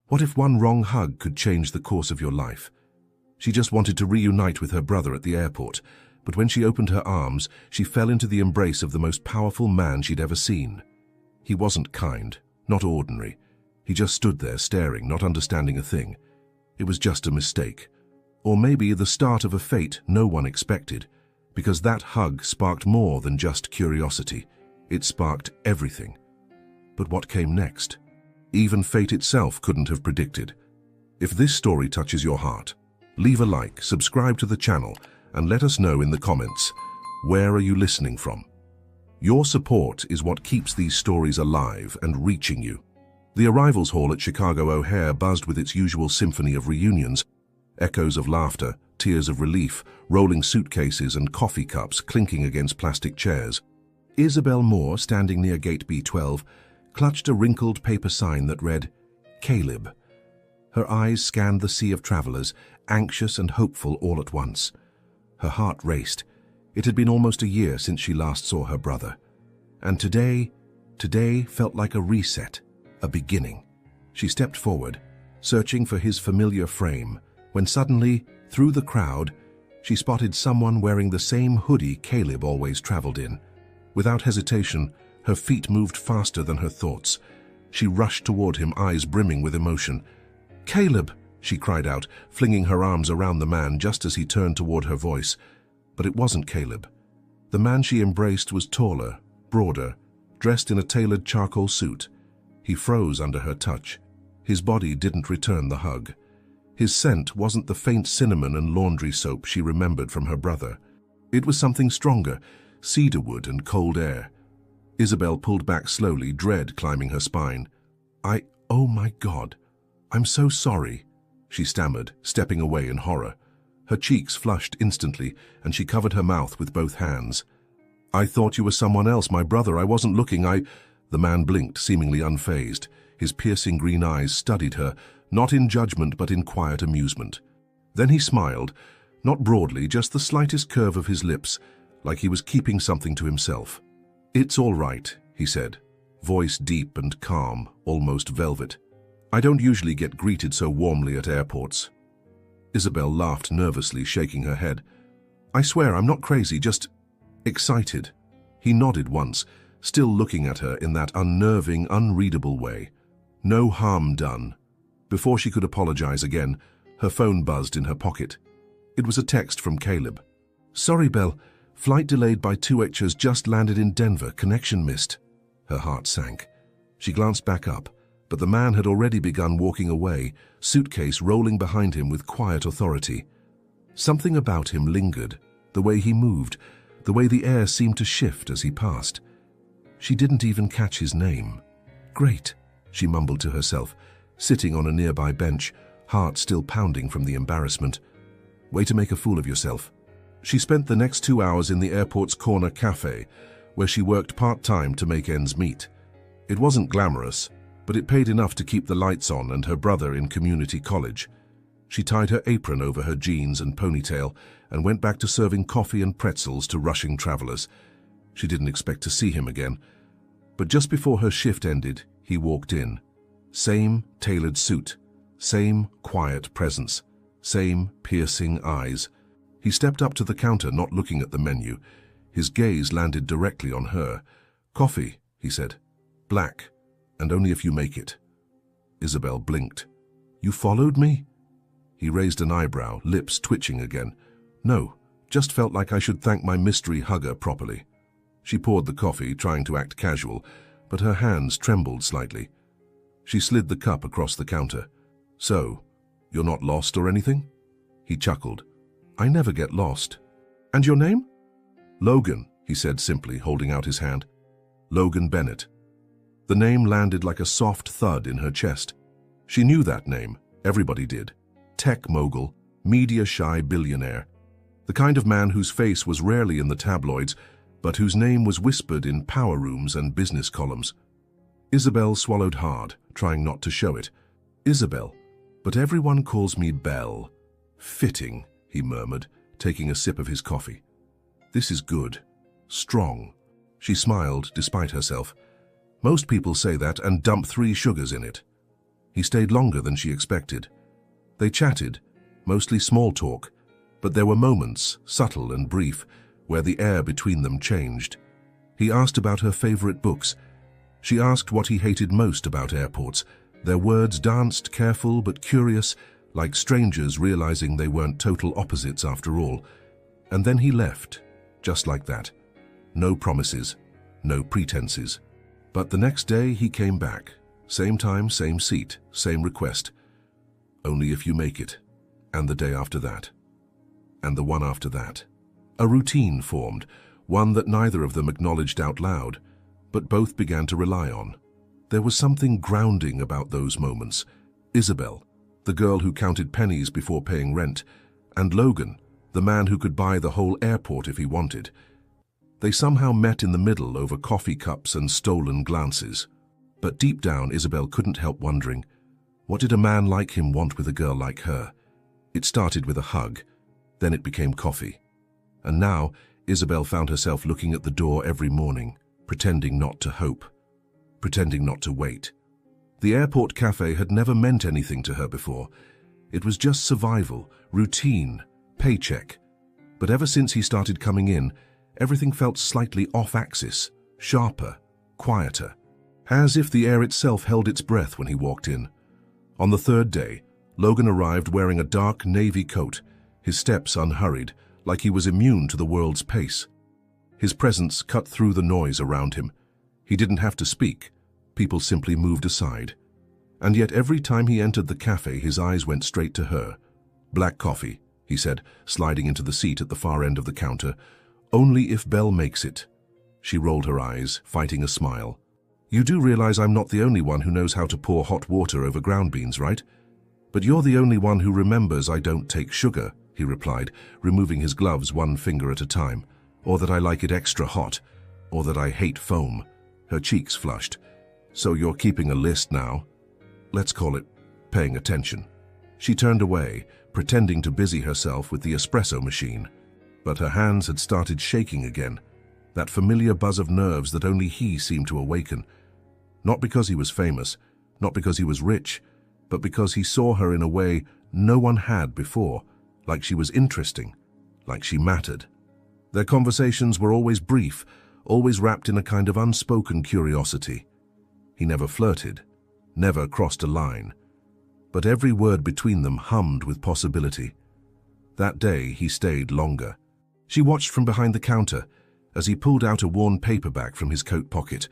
What if one wrong hug could change the course of your life? She just wanted to reunite with her brother at the airport, but when she opened her arms, she fell into the embrace of the most powerful man she'd ever seen. He wasn't kind, not ordinary. He just stood there staring, not understanding a thing. It was just a mistake. Or maybe the start of a fate no one expected, because that hug sparked more than just curiosity. It sparked everything. But what came next? Even fate itself couldn't have predicted. If this story touches your heart, leave a like, subscribe to the channel, and let us know in the comments, where are you listening from? Your support is what keeps these stories alive and reaching you. The arrivals hall at Chicago O'Hare buzzed with its usual symphony of reunions, echoes of laughter, tears of relief, rolling suitcases and coffee cups clinking against plastic chairs. Isabel Moore, standing near gate B12, clutched a wrinkled paper sign that read, Caleb. Her eyes scanned the sea of travelers, anxious and hopeful all at once. Her heart raced. It had been almost a year since she last saw her brother. And today felt like a reset, a beginning. She stepped forward, searching for his familiar frame, when suddenly, through the crowd, she spotted someone wearing the same hoodie Caleb always traveled in. Without hesitation, her feet moved faster than her thoughts. She rushed toward him, eyes brimming with emotion. "Caleb!" she cried out, flinging her arms around the man just as he turned toward her voice. But it wasn't Caleb. The man she embraced was taller, broader, dressed in a tailored charcoal suit. He froze under her touch. His body didn't return the hug. His scent wasn't the faint cinnamon and laundry soap she remembered from her brother. It was something stronger, cedarwood and cold air. Isabel pulled back slowly, dread climbing her spine. Oh my God, I'm so sorry," she stammered, stepping away in horror. Her cheeks flushed instantly, and she covered her mouth with both hands. "I thought you were someone else, my brother. I wasn't looking. The man blinked, seemingly unfazed. His piercing green eyes studied her, not in judgment but in quiet amusement. Then he smiled, not broadly, just the slightest curve of his lips, like he was keeping something to himself. "It's all right," he said, voice deep and calm, almost velvet. "I don't usually get greeted so warmly at airports." Isabel laughed nervously, shaking her head. "I swear I'm not crazy, just excited." He nodded once, still looking at her in that unnerving, unreadable way. No harm done. Before she could apologize again, her phone buzzed in her pocket. It was a text from Caleb. "Sorry, Belle. Flight delayed by 2H's just landed in Denver. Connection missed." Her heart sank. She glanced back up, but the man had already begun walking away, suitcase rolling behind him with quiet authority. Something about him lingered, the way he moved, the way the air seemed to shift as he passed. She didn't even catch his name. "Great," she mumbled to herself, sitting on a nearby bench, heart still pounding from the embarrassment. "Way to make a fool of yourself." She spent the next 2 hours in the airport's corner cafe, where she worked part-time to make ends meet. It wasn't glamorous, but it paid enough to keep the lights on and her brother in community college. She tied her apron over her jeans and ponytail and went back to serving coffee and pretzels to rushing travelers. She didn't expect to see him again. But just before her shift ended, he walked in. Same tailored suit, same quiet presence, same piercing eyes. He stepped up to the counter, not looking at the menu. His gaze landed directly on her. "Coffee," he said. "Black, and only if you make it." Isabel blinked. "You followed me?" He raised an eyebrow, lips twitching again. "No, just felt like I should thank my mystery hugger properly." She poured the coffee, trying to act casual, but her hands trembled slightly. She slid the cup across the counter. "So, you're not lost or anything?" He chuckled. "I never get lost." "And your name?" "Logan," he said simply, holding out his hand. "Logan Bennett." The name landed like a soft thud in her chest. She knew that name. Everybody did. Tech mogul, media-shy billionaire. The kind of man whose face was rarely in the tabloids, but whose name was whispered in power rooms and business columns. Isabel swallowed hard, trying not to show it. "Isabel, but everyone calls me Belle." "Fitting," he murmured, taking a sip of his coffee. "This is good. Strong." She smiled despite herself. "Most people say that and dump 3 sugars in it." He stayed longer than she expected. They chatted, mostly small talk, but there were moments, subtle and brief, where the air between them changed. He asked about her favorite books. She asked what he hated most about airports. Their words danced, careful but curious, like strangers realizing they weren't total opposites after all. And then he left, just like that. No promises, no pretenses. But the next day he came back. Same time, same seat, same request. Only if you make it. And the day after that. And the one after that. A routine formed, one that neither of them acknowledged out loud, but both began to rely on. There was something grounding about those moments. Isabel, the girl who counted pennies before paying rent, and Logan, the man who could buy the whole airport if he wanted. They somehow met in the middle over coffee cups and stolen glances. But deep down, Isabel couldn't help wondering, what did a man like him want with a girl like her? It started with a hug, then it became coffee. And now, Isabel found herself looking at the door every morning, pretending not to hope, pretending not to wait. The airport cafe had never meant anything to her before. It was just survival, routine, paycheck. But ever since he started coming in, everything felt slightly off-axis, sharper, quieter, as if the air itself held its breath when he walked in. On the third day, Logan arrived wearing a dark navy coat, his steps unhurried, like he was immune to the world's pace. His presence cut through the noise around him. He didn't have to speak. People simply moved aside. And yet every time he entered the cafe, his eyes went straight to her. "Black coffee," he said, sliding into the seat at the far end of the counter. "Only if Belle makes it." She rolled her eyes, fighting a smile. "You do realize I'm not the only one who knows how to pour hot water over ground beans, right? But you're the only one who remembers I don't take sugar," he replied, removing his gloves one finger at a time. "Or that I like it extra hot, or that I hate foam." Her cheeks flushed. "So you're keeping a list now? Let's call it paying attention." She turned away, pretending to busy herself with the espresso machine. But her hands had started shaking again, that familiar buzz of nerves that only he seemed to awaken. Not because he was famous, not because he was rich, but because he saw her in a way no one had before, like she was interesting, like she mattered. Their conversations were always brief, always wrapped in a kind of unspoken curiosity. He never flirted, never crossed a line, but every word between them hummed with possibility. That day he stayed longer. She watched from behind the counter as he pulled out a worn paperback from his coat pocket,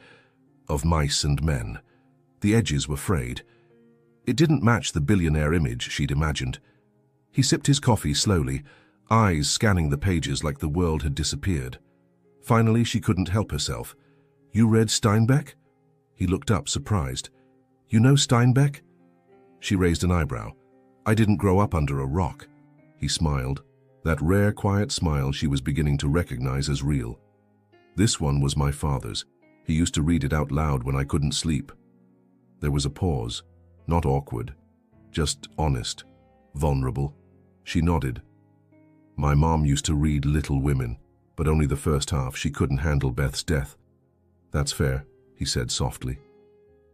Of Mice and Men. The edges were frayed. It didn't match the billionaire image she'd imagined. He sipped his coffee slowly, eyes scanning the pages like the world had disappeared. Finally, she couldn't help herself. "You read Steinbeck?" He looked up, surprised. "You know Steinbeck?" She raised an eyebrow. "I didn't grow up under a rock." He smiled, that rare, quiet smile she was beginning to recognize as real. "This one was my father's. He used to read it out loud when I couldn't sleep." There was a pause, not awkward, just honest, vulnerable. She nodded. "My mom used to read Little Women, but only the first half. She couldn't handle Beth's death." "That's fair," he said softly.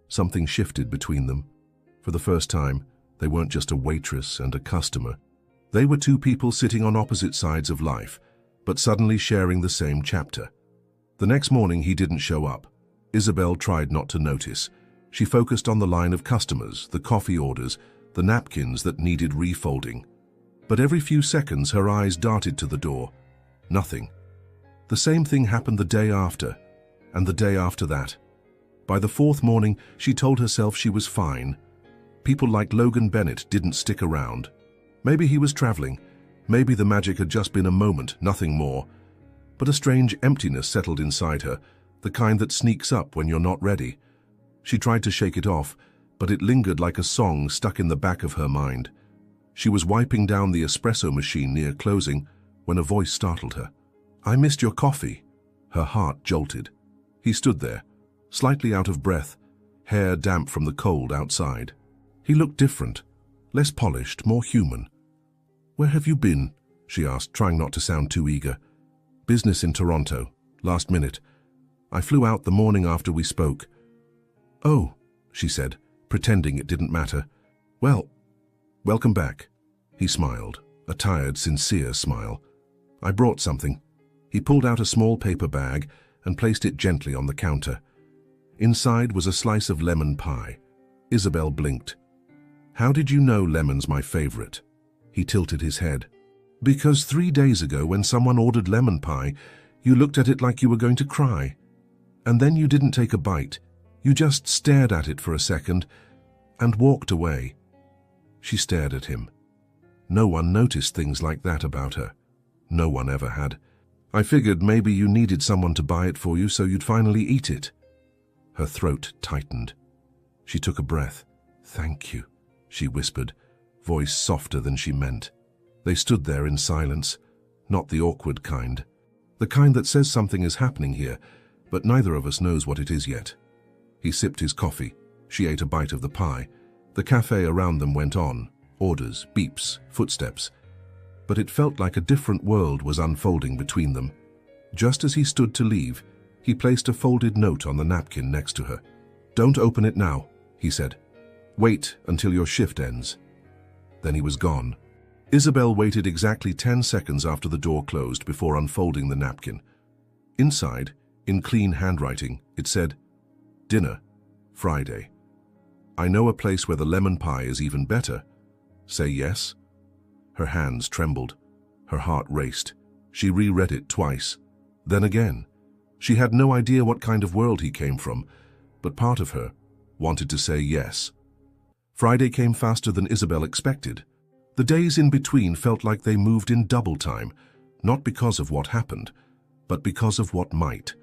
Something shifted between them. For the first time, they weren't just a waitress and a customer. They were two people sitting on opposite sides of life, but suddenly sharing the same chapter. The next morning he didn't show up. Isabel tried not to notice. She focused on the line of customers, the coffee orders, the napkins that needed refolding. But every few seconds her eyes darted to the door. Nothing. The same thing happened the day after, and the day after that. By the fourth morning, she told herself she was fine. People like Logan Bennett didn't stick around. Maybe he was traveling. Maybe the magic had just been a moment, nothing more. But a strange emptiness settled inside her, the kind that sneaks up when you're not ready. She tried to shake it off, but it lingered like a song stuck in the back of her mind. She was wiping down the espresso machine near closing when a voice startled her. "I missed your coffee." Her heart jolted. He stood there, slightly out of breath, hair damp from the cold outside. He looked different, less polished, more human. "Where have you been?" she asked, trying not to sound too eager. "Business in Toronto, last minute. I flew out the morning after we spoke." "Oh," she said, pretending it didn't matter. "Well, welcome back." He smiled, a tired, sincere smile. "I brought something." He pulled out a small paper bag and placed it gently on the counter. Inside was a slice of lemon pie. Isabel blinked. "How did you know lemon's my favorite?" He tilted his head. "Because 3 days ago, when someone ordered lemon pie, you looked at it like you were going to cry. And then you didn't take a bite. You just stared at it for a second and walked away." She stared at him. No one noticed things like that about her. No one ever had. "I figured maybe you needed someone to buy it for you so you'd finally eat it." Her throat tightened. She took a breath. "Thank you," she whispered, voice softer than she meant. They stood there in silence, not the awkward kind. The kind that says something is happening here, but neither of us knows what it is yet. He sipped his coffee. She ate a bite of the pie. The cafe around them went on. Orders, beeps, footsteps. But it felt like a different world was unfolding between them. Just as he stood to leave, he placed a folded note on the napkin next to her. "Don't open it now," he said. "Wait until your shift ends." Then he was gone. Isabel waited exactly 10 seconds after the door closed before unfolding the napkin. Inside, in clean handwriting, it said, "Dinner, Friday. I know a place where the lemon pie is even better. Say yes?" Her hands trembled. Her heart raced. She reread it twice. Then again. She had no idea what kind of world he came from, but part of her wanted to say yes. Friday came faster than Isabel expected. The days in between felt like they moved in double time, not because of what happened, but because of what might.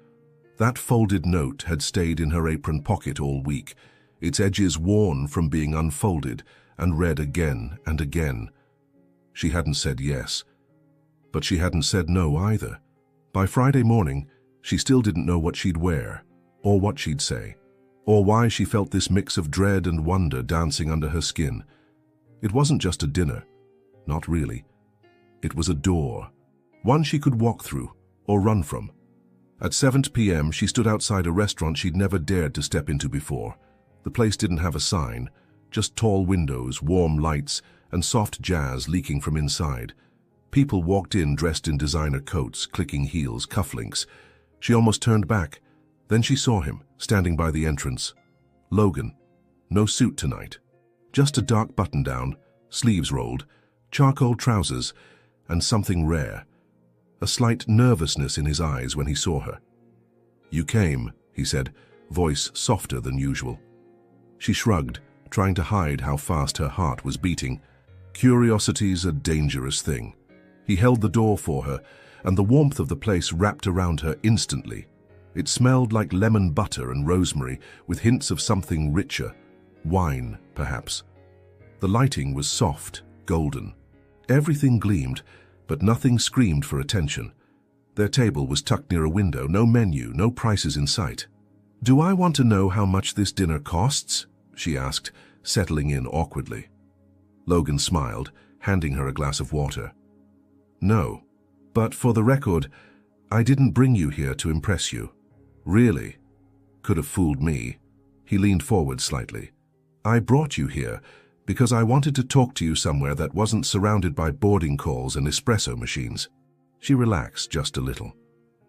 That folded note had stayed in her apron pocket all week, its edges worn from being unfolded and read again and again. She hadn't said yes, but she hadn't said no either. By Friday morning, she still didn't know what she'd wear, or what she'd say, or why she felt this mix of dread and wonder dancing under her skin. It wasn't just a dinner. Not really. It was a door, one she could walk through or run from. At 7 p.m., she stood outside a restaurant she'd never dared to step into before. The place didn't have a sign, just tall windows, warm lights, and soft jazz leaking from inside. People walked in dressed in designer coats, clicking heels, cufflinks. She almost turned back. Then she saw him, standing by the entrance. Logan. No suit tonight. Just a dark button-down, sleeves rolled, charcoal trousers, and something rare. A slight nervousness in his eyes when he saw her. "You came," he said, voice softer than usual. She shrugged, trying to hide how fast her heart was beating. Curiosity's a dangerous thing. He held the door for her, and the warmth of the place wrapped around her instantly. It smelled like lemon butter and rosemary, with hints of something richer. Wine, perhaps. The lighting was soft, golden. Everything gleamed, but nothing screamed for attention. Their table was tucked near a window, no menu, no prices in sight. "Do I want to know how much this dinner costs?" she asked, settling in awkwardly. Logan smiled, handing her a glass of water. "No, but for the record, I didn't bring you here to impress you." "Really? Could have fooled me." He leaned forward slightly. "I brought you here because I wanted to talk to you somewhere that wasn't surrounded by boarding calls and espresso machines." She relaxed just a little.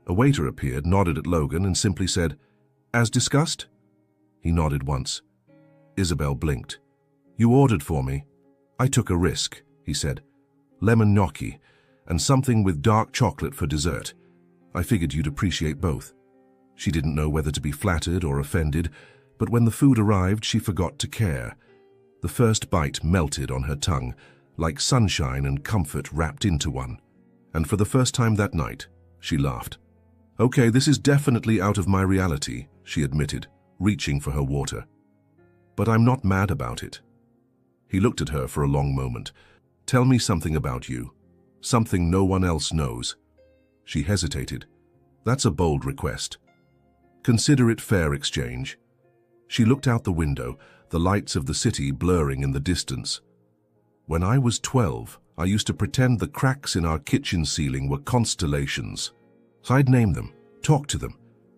A waiter appeared, nodded at Logan, and simply said, "As discussed?" He nodded once. Isabel blinked. "You ordered for me." "I took a risk," he said. "Lemon gnocchi, and something with dark chocolate for dessert. I figured you'd appreciate both." She didn't know whether to be flattered or offended, but when the food arrived, she forgot to care. The first bite melted on her tongue, like sunshine and comfort wrapped into one. And for the first time that night, she laughed. "Okay, this is definitely out of my reality," she admitted, reaching for her water. "But I'm not mad about it." He looked at her for a long moment. "Tell me something about you. Something no one else knows." She hesitated. "That's a bold request." "Consider it fair exchange." She looked out the window, the lights of the city blurring in the distance. "When I was 12, I used to pretend the cracks in our kitchen ceiling were constellations. I'd name them, talk to them.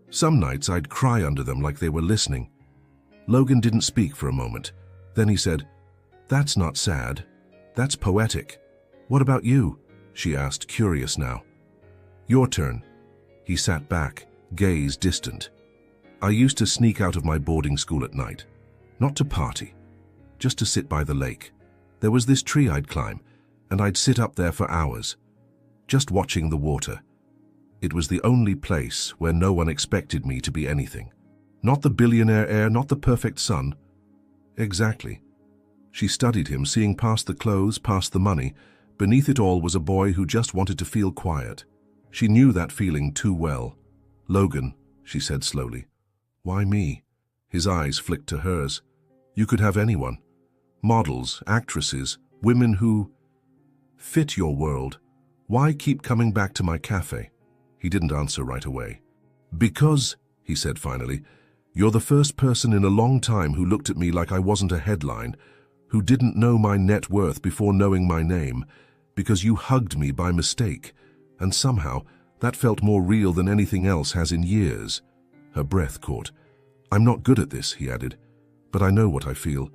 Some nights I'd cry under them like they were listening. Logan didn't speak for a moment. Then he said, "That's not sad. That's poetic. What about you?" she asked, curious now. "Your turn." He sat back, gaze distant. "I used to sneak out of my boarding school at night. Not to party, just to sit by the lake. There was this tree I'd climb, and I'd sit up there for hours, just watching the water. It was the only place where no one expected me to be anything. Not the billionaire heir, not the perfect son." Exactly. She studied him, seeing past the clothes, past the money. Beneath it all was a boy who just wanted to feel quiet. She knew that feeling too well. "Logan," she said slowly. "Why me?" His eyes flicked to hers. "You could have anyone. Models, actresses, women who fit your world. Why keep coming back to my cafe?" He didn't answer right away. "Because," he said finally, "you're the first person in a long time who looked at me like I wasn't a headline, who didn't know my net worth before knowing my name, because you hugged me by mistake, and somehow that felt more real than anything else has in years." Her breath caught. "I'm not good at this," he added, "but I know what I feel,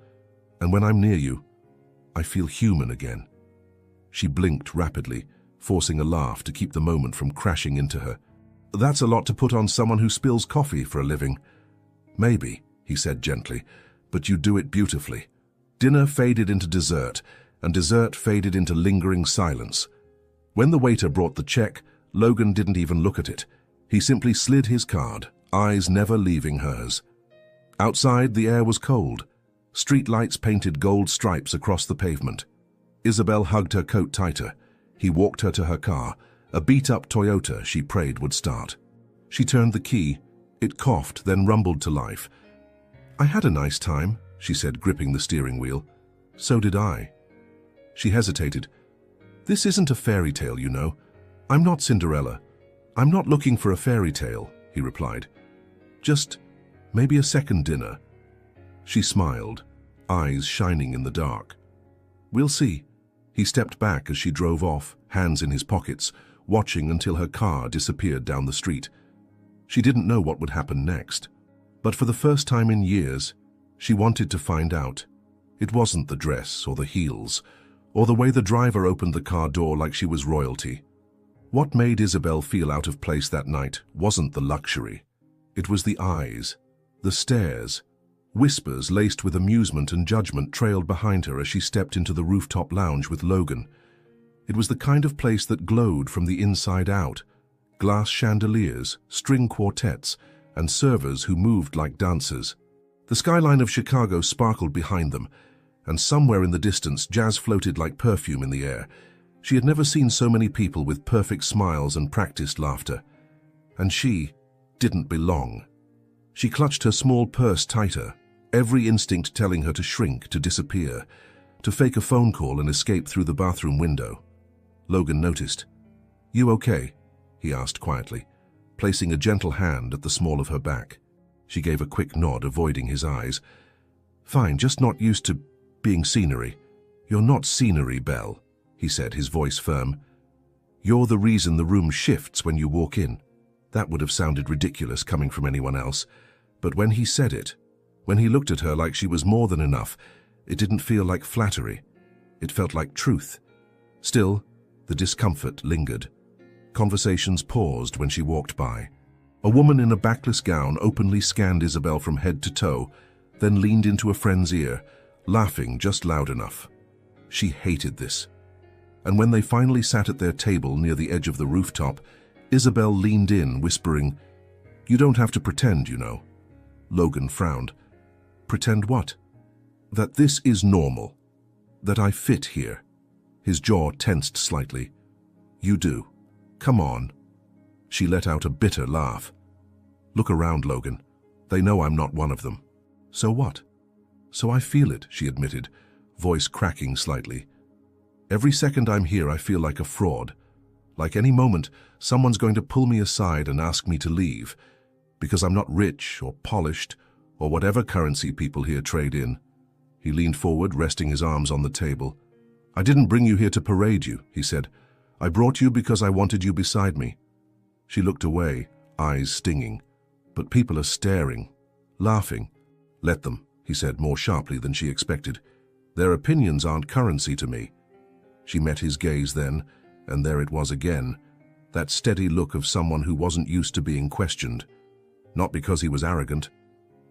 and when I'm near you, I feel human again." She blinked rapidly, forcing a laugh to keep the moment from crashing into her. "That's a lot to put on someone who spills coffee for a living." "Maybe," he said gently, "but you do it beautifully." Dinner faded into dessert, and dessert faded into lingering silence. When the waiter brought the check, Logan didn't even look at it. He simply slid his card, eyes never leaving hers. Outside, the air was cold. Street lights painted gold stripes across the pavement. Isabel hugged her coat tighter. He walked her to her car, a beat-up Toyota she prayed would start. She turned the key. It coughed, then rumbled to life. "I had a nice time," she said, gripping the steering wheel. "So did I." She hesitated. "This isn't a fairy tale, you know. I'm not Cinderella. I'm not looking for a fairy tale," he replied. "Just maybe a second dinner." She smiled, eyes shining in the dark. "We'll see." He stepped back as she drove off, hands in his pockets, watching until her car disappeared down the street. She didn't know what would happen next, but for the first time in years, she wanted to find out. It wasn't the dress or the heels, or the way the driver opened the car door like she was royalty. What made Isabel feel out of place that night wasn't the luxury. It was the eyes, the stares. Whispers laced with amusement and judgment trailed behind her as she stepped into the rooftop lounge with Logan. It was the kind of place that glowed from the inside out. Glass chandeliers, string quartets, and servers who moved like dancers. The skyline of Chicago sparkled behind them, and somewhere in the distance jazz floated like perfume in the air. She had never seen so many people with perfect smiles and practiced laughter. And she didn't belong. She clutched her small purse tighter, every instinct telling her to shrink, to disappear, to fake a phone call and escape through the bathroom window. Logan noticed. "You okay?" he asked quietly, placing a gentle hand at the small of her back. She gave a quick nod, avoiding his eyes. "Fine, just not used to being scenery." "You're not scenery, Belle," he said, his voice firm. "You're the reason the room shifts when you walk in." That would have sounded ridiculous coming from anyone else, but when he said it, when he looked at her like she was more than enough, it didn't feel like flattery. It felt like truth. Still, the discomfort lingered. Conversations paused when she walked by. A woman in a backless gown openly scanned Isabel from head to toe, then leaned into a friend's ear, laughing just loud enough. She hated this. And when they finally sat at their table near the edge of the rooftop, Isabel leaned in, whispering, "You don't have to pretend, you know." Logan frowned. "Pretend what?" "That this is normal. That I fit here." His jaw tensed slightly. "You do. Come on." She let out a bitter laugh. "Look around, Logan. They know I'm not one of them." "So what?" "So I feel it," she admitted, voice cracking slightly. "Every second I'm here, I feel like a fraud. Like any moment, someone's going to pull me aside and ask me to leave, because I'm not rich or polished or whatever currency people here trade in." He leaned forward, resting his arms on the table. "I didn't bring you here to parade you," he said. "I brought you because I wanted you beside me." She looked away, eyes stinging. "But people are staring, laughing. Let them, he said more sharply than she expected. Their opinions aren't currency to me. She met his gaze then, and there it was again, that steady look of someone who wasn't used to being questioned. Not because he was arrogant,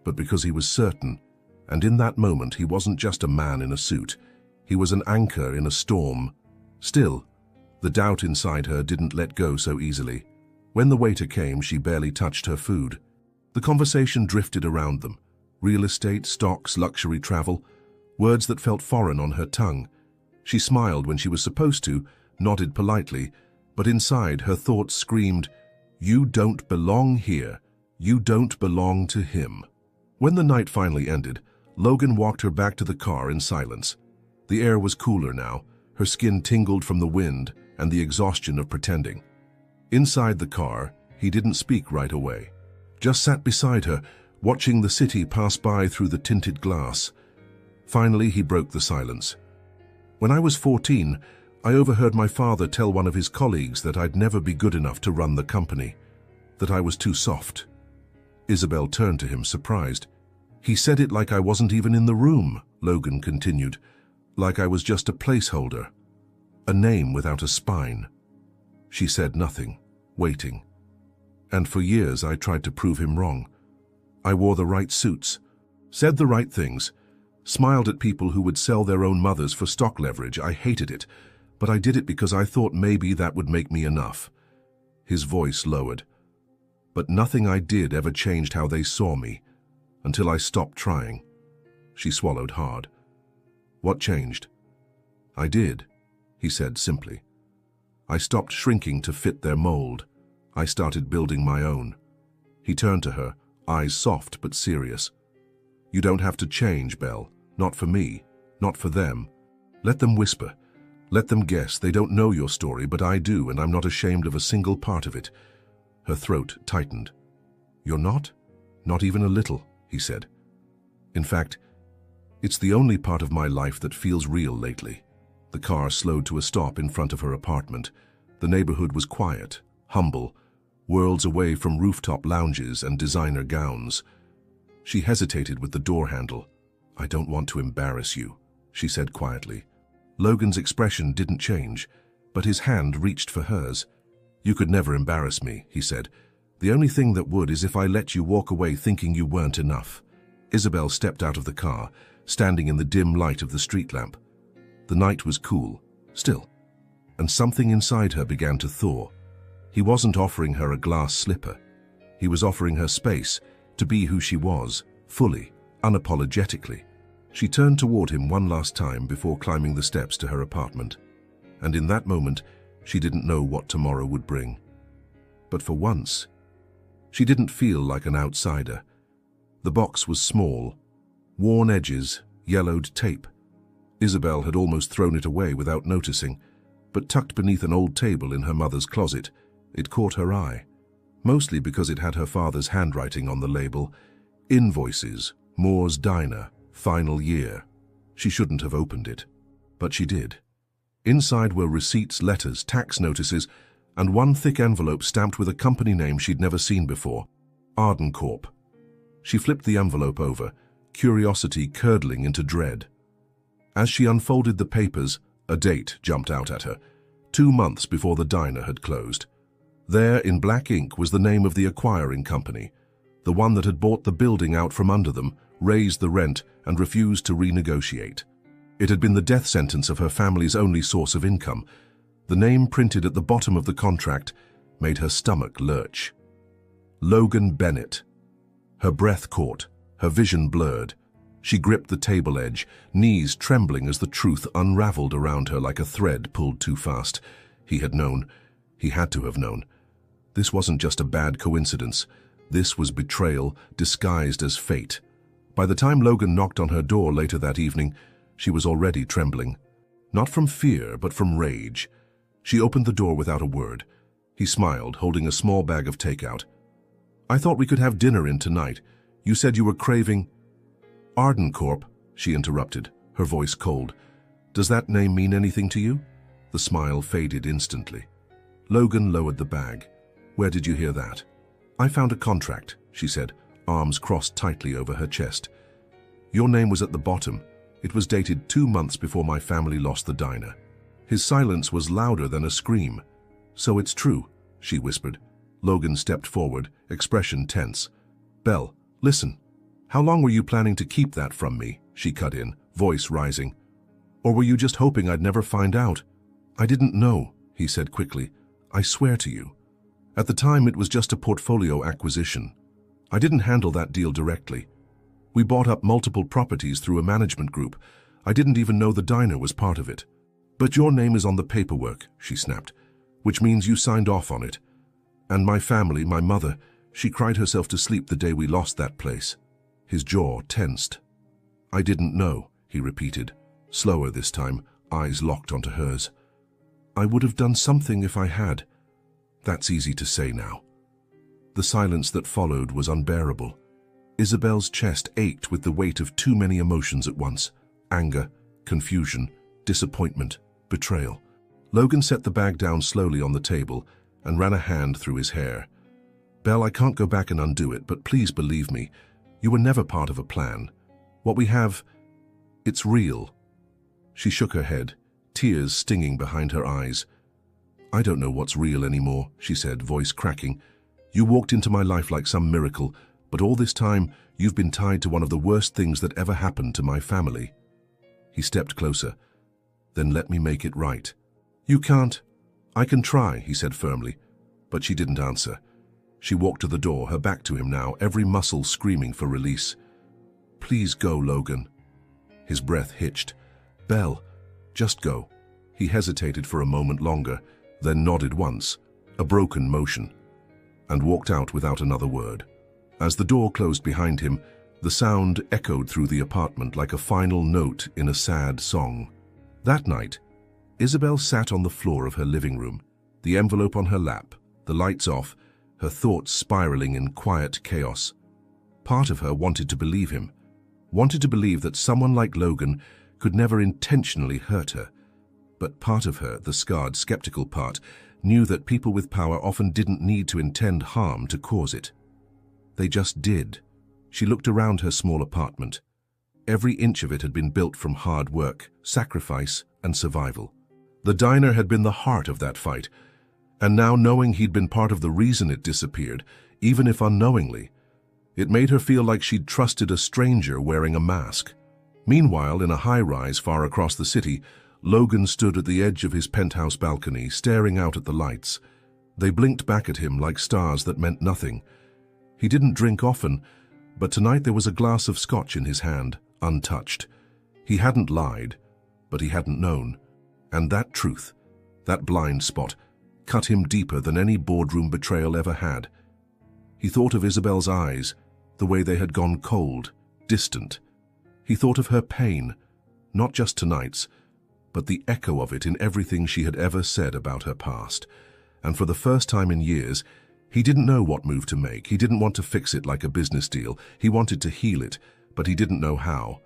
but because he was certain, and in that moment he wasn't just a man in a suit. He was an anchor in a storm. Still, the doubt inside her didn't let go so easily. When the waiter came, she barely touched her food. The conversation drifted around them. Real estate, stocks, luxury travel, words that felt foreign on her tongue. She smiled when she was supposed to, nodded politely, but inside her thoughts screamed, "You don't belong here. You don't belong to him." When the night finally ended, Logan walked her back to the car in silence. The air was cooler now, her skin tingled from the wind and the exhaustion of pretending. Inside the car, he didn't speak right away. Just sat beside her, watching the city pass by through the tinted glass. Finally, he broke the silence. "When I was 14, I overheard my father tell one of his colleagues that I'd never be good enough to run the company, that I was too soft." Isabel turned to him, surprised. "He said it like I wasn't even in the room," Logan continued, "like I was just a placeholder, a name without a spine." She said nothing, waiting. "And for years I tried to prove him wrong. I wore the right suits, said the right things, smiled at people who would sell their own mothers for stock leverage. I hated it, but I did it because I thought maybe that would make me enough." His voice lowered. "But nothing I did ever changed how they saw me, until I stopped trying." She swallowed hard. "What changed?" "I did," he said simply. "I stopped shrinking to fit their mold. I started building my own." He turned to her, eyes soft but serious. "You don't have to change, Belle. Not for me. Not for them. Let them whisper. Let them guess. They don't know your story, but I do, and I'm not ashamed of a single part of it." Her throat tightened. "You're not? Not even a little," he said. "In fact, it's the only part of my life that feels real lately." The car slowed to a stop in front of her apartment. The neighborhood was quiet, humble, worlds away from rooftop lounges and designer gowns. She hesitated with the door handle. "I don't want to embarrass you," she said quietly. Logan's expression didn't change, but his hand reached for hers. "You could never embarrass me," he said. "The only thing that would is if I let you walk away thinking you weren't enough." Isabel stepped out of the car, standing in the dim light of the street lamp. The night was cool, still, and something inside her began to thaw. He wasn't offering her a glass slipper. He was offering her space to be who she was, fully, unapologetically. She turned toward him one last time before climbing the steps to her apartment. And in that moment, she didn't know what tomorrow would bring. But for once, she didn't feel like an outsider. The box was small, worn edges, yellowed tape. Isabel had almost thrown it away without noticing, but tucked beneath an old table in her mother's closet, it caught her eye, mostly because it had her father's handwriting on the label, "Invoices, Moore's Diner, Final Year." She shouldn't have opened it, but she did. Inside were receipts, letters, tax notices, and one thick envelope stamped with a company name she'd never seen before, Arden Corp. She flipped the envelope over, curiosity curdling into dread. As she unfolded the papers, a date jumped out at her, 2 months before the diner had closed. There, in black ink, was the name of the acquiring company, the one that had bought the building out from under them, raised the rent, and refused to renegotiate. It had been the death sentence of her family's only source of income. The name printed at the bottom of the contract made her stomach lurch. Logan Bennett. Her breath caught, her vision blurred. She gripped the table edge, knees trembling as the truth unraveled around her like a thread pulled too fast. He had known. He had to have known. This wasn't just a bad coincidence. This was betrayal disguised as fate. By the time Logan knocked on her door later that evening, she was already trembling. Not from fear, but from rage. She opened the door without a word. He smiled, holding a small bag of takeout. "I thought we could have dinner in tonight. You said you were craving—" "Arden Corp," she interrupted, her voice cold. "Does that name mean anything to you?" The smile faded instantly. Logan lowered the bag. "Where did you hear that?" "I found a contract," she said, arms crossed tightly over her chest. Your name was at the bottom. It was dated 2 months before my family lost the diner." His silence was louder than a scream. "So it's true," she whispered. Logan stepped forward, expression tense. "Belle, listen. How long were you planning to keep that from me?" she cut in, voice rising. "Or were you just hoping I'd never find out?" "I didn't know," he said quickly. "I swear to you. At the time, it was just a portfolio acquisition. I didn't handle that deal directly. We bought up multiple properties through a management group. I didn't even know the diner was part of it." "But your name is on the paperwork," she snapped, "which means you signed off on it. And my family, my mother, she cried herself to sleep the day we lost that place." His jaw tensed. "I didn't know," he repeated, slower this time, eyes locked onto hers. "I would have done something if I had." That's easy to say now. The silence that followed was unbearable. Isabel's chest ached with the weight of too many emotions at once: anger, confusion, disappointment, betrayal. Logan set the bag down slowly on the table and ran a hand through his hair. "Belle, I can't go back and undo it, but please believe me. You were never part of a plan. What we have, it's real." She shook her head, tears stinging behind her eyes. "I don't know what's real anymore," she said, voice cracking. "You walked into my life like some miracle, but all this time you've been tied to one of the worst things that ever happened to my family." He stepped closer. "Then let me make it right." "You can't." "I can try," he said firmly, but she didn't answer. She walked to the door, her back to him now, every muscle screaming for release. "Please go, Logan." His breath hitched. "Belle, just go." He hesitated for a moment longer, then nodded once, a broken motion, and walked out without another word. As the door closed behind him, the sound echoed through the apartment like a final note in a sad song. That night, Isabel sat on the floor of her living room, the envelope on her lap, the lights off, her thoughts spiraling in quiet chaos. Part of her wanted to believe him, wanted to believe that someone like Logan could never intentionally hurt her. But part of her, the scarred, skeptical part, knew that people with power often didn't need to intend harm to cause it. They just did. She looked around her small apartment. Every inch of it had been built from hard work, sacrifice, and survival. The diner had been the heart of that fight, and now, knowing he'd been part of the reason it disappeared, even if unknowingly, it made her feel like she'd trusted a stranger wearing a mask. Meanwhile, in a high-rise far across the city, Logan stood at the edge of his penthouse balcony, staring out at the lights. They blinked back at him like stars that meant nothing. He didn't drink often, but tonight there was a glass of scotch in his hand, untouched. He hadn't lied, but he hadn't known. And that truth, that blind spot, cut him deeper than any boardroom betrayal ever had. He thought of Isabel's eyes, the way they had gone cold, distant. He thought of her pain, not just tonight's, but the echo of it in everything she had ever said about her past. And for the first time in years, he didn't know what move to make. He didn't want to fix it like a business deal. He wanted to heal it, but he didn't know how.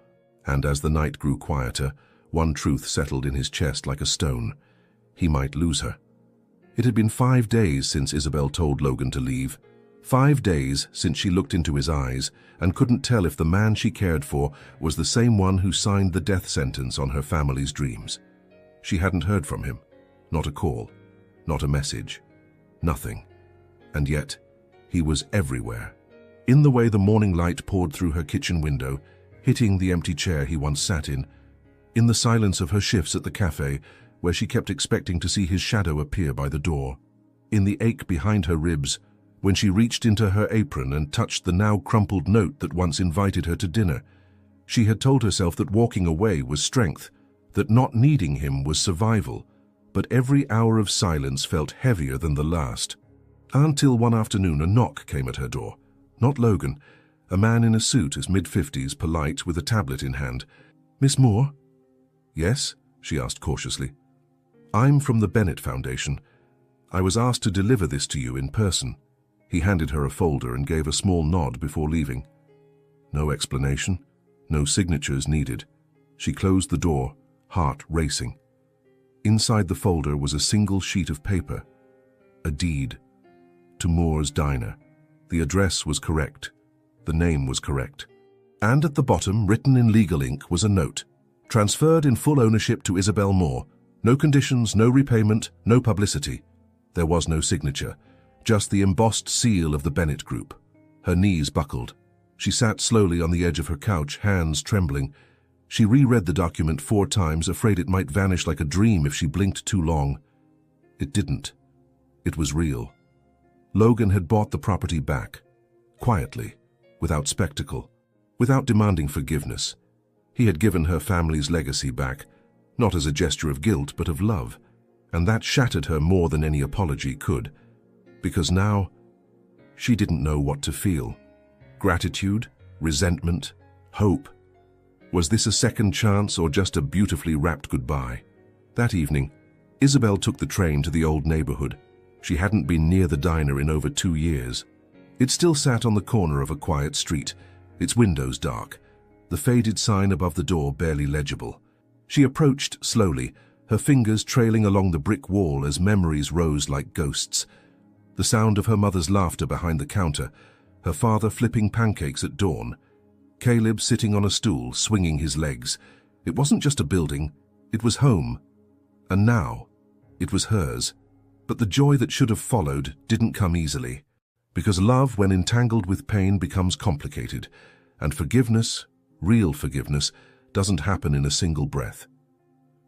And as the night grew quieter, one truth settled in his chest like a stone. He might lose her. It had been 5 days since Isabel told Logan to leave. 5 days since she looked into his eyes and couldn't tell if the man she cared for was the same one who signed the death sentence on her family's dreams. She hadn't heard from him. Not a call, not a message, nothing. And yet, he was everywhere. In the way the morning light poured through her kitchen window, hitting the empty chair he once sat in the silence of her shifts at the cafe, where she kept expecting to see his shadow appear by the door, in the ache behind her ribs, when she reached into her apron and touched the now crumpled note that once invited her to dinner. She had told herself that walking away was strength, that not needing him was survival, but every hour of silence felt heavier than the last. Until one afternoon a knock came at her door. Not Logan, a man in a suit, his mid-50s, polite, with a tablet in hand. "Miss Moore?" "Yes?" she asked cautiously. "I'm from the Bennett Foundation. I was asked to deliver this to you in person." He handed her a folder and gave a small nod before leaving. No explanation, no signatures needed. She closed the door, heart racing. Inside the folder was a single sheet of paper, a deed. To Moore's Diner. The address was correct. The name was correct. And at the bottom, written in legal ink, was a note. Transferred in full ownership to Isabel Moore. No conditions, no repayment, no publicity. There was no signature, just the embossed seal of the Bennett Group. Her knees buckled. She sat slowly on the edge of her couch, hands trembling. She reread the document 4 times, afraid it might vanish like a dream if she blinked too long. It didn't. It was real. Logan had bought the property back, quietly, without spectacle, without demanding forgiveness. He had given her family's legacy back, not as a gesture of guilt, but of love, and that shattered her more than any apology could, because now she didn't know what to feel. Gratitude, resentment, hope. Was this a second chance or just a beautifully wrapped goodbye? That evening, Isabel took the train to the old neighborhood. She hadn't been near the diner in over 2 years. It still sat on the corner of a quiet street, its windows dark, the faded sign above the door barely legible. She approached slowly, her fingers trailing along the brick wall as memories rose like ghosts. The sound of her mother's laughter behind the counter, her father flipping pancakes at dawn, Caleb sitting on a stool, swinging his legs. It wasn't just a building, it was home. And now, it was hers. But the joy that should have followed didn't come easily, because love, when entangled with pain, becomes complicated, and forgiveness, real forgiveness, doesn't happen in a single breath.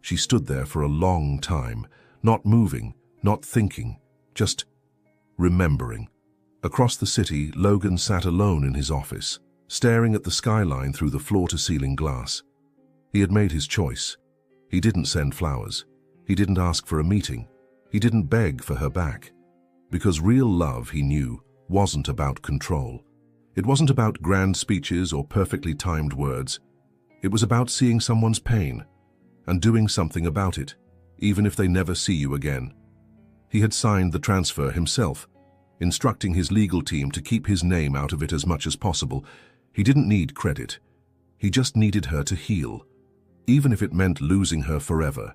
She stood there for a long time, not moving, not thinking, just remembering. Across the city, Logan sat alone in his office, staring at the skyline through the floor-to-ceiling glass. He had made his choice. He didn't send flowers. He didn't ask for a meeting. He didn't beg for her back. Because real love, he knew, wasn't about control. It wasn't about grand speeches or perfectly timed words. It was about seeing someone's pain and doing something about it, even if they never see you again. He had signed the transfer himself, instructing his legal team to keep his name out of it as much as possible. He didn't need credit. He just needed her to heal, even if it meant losing her forever.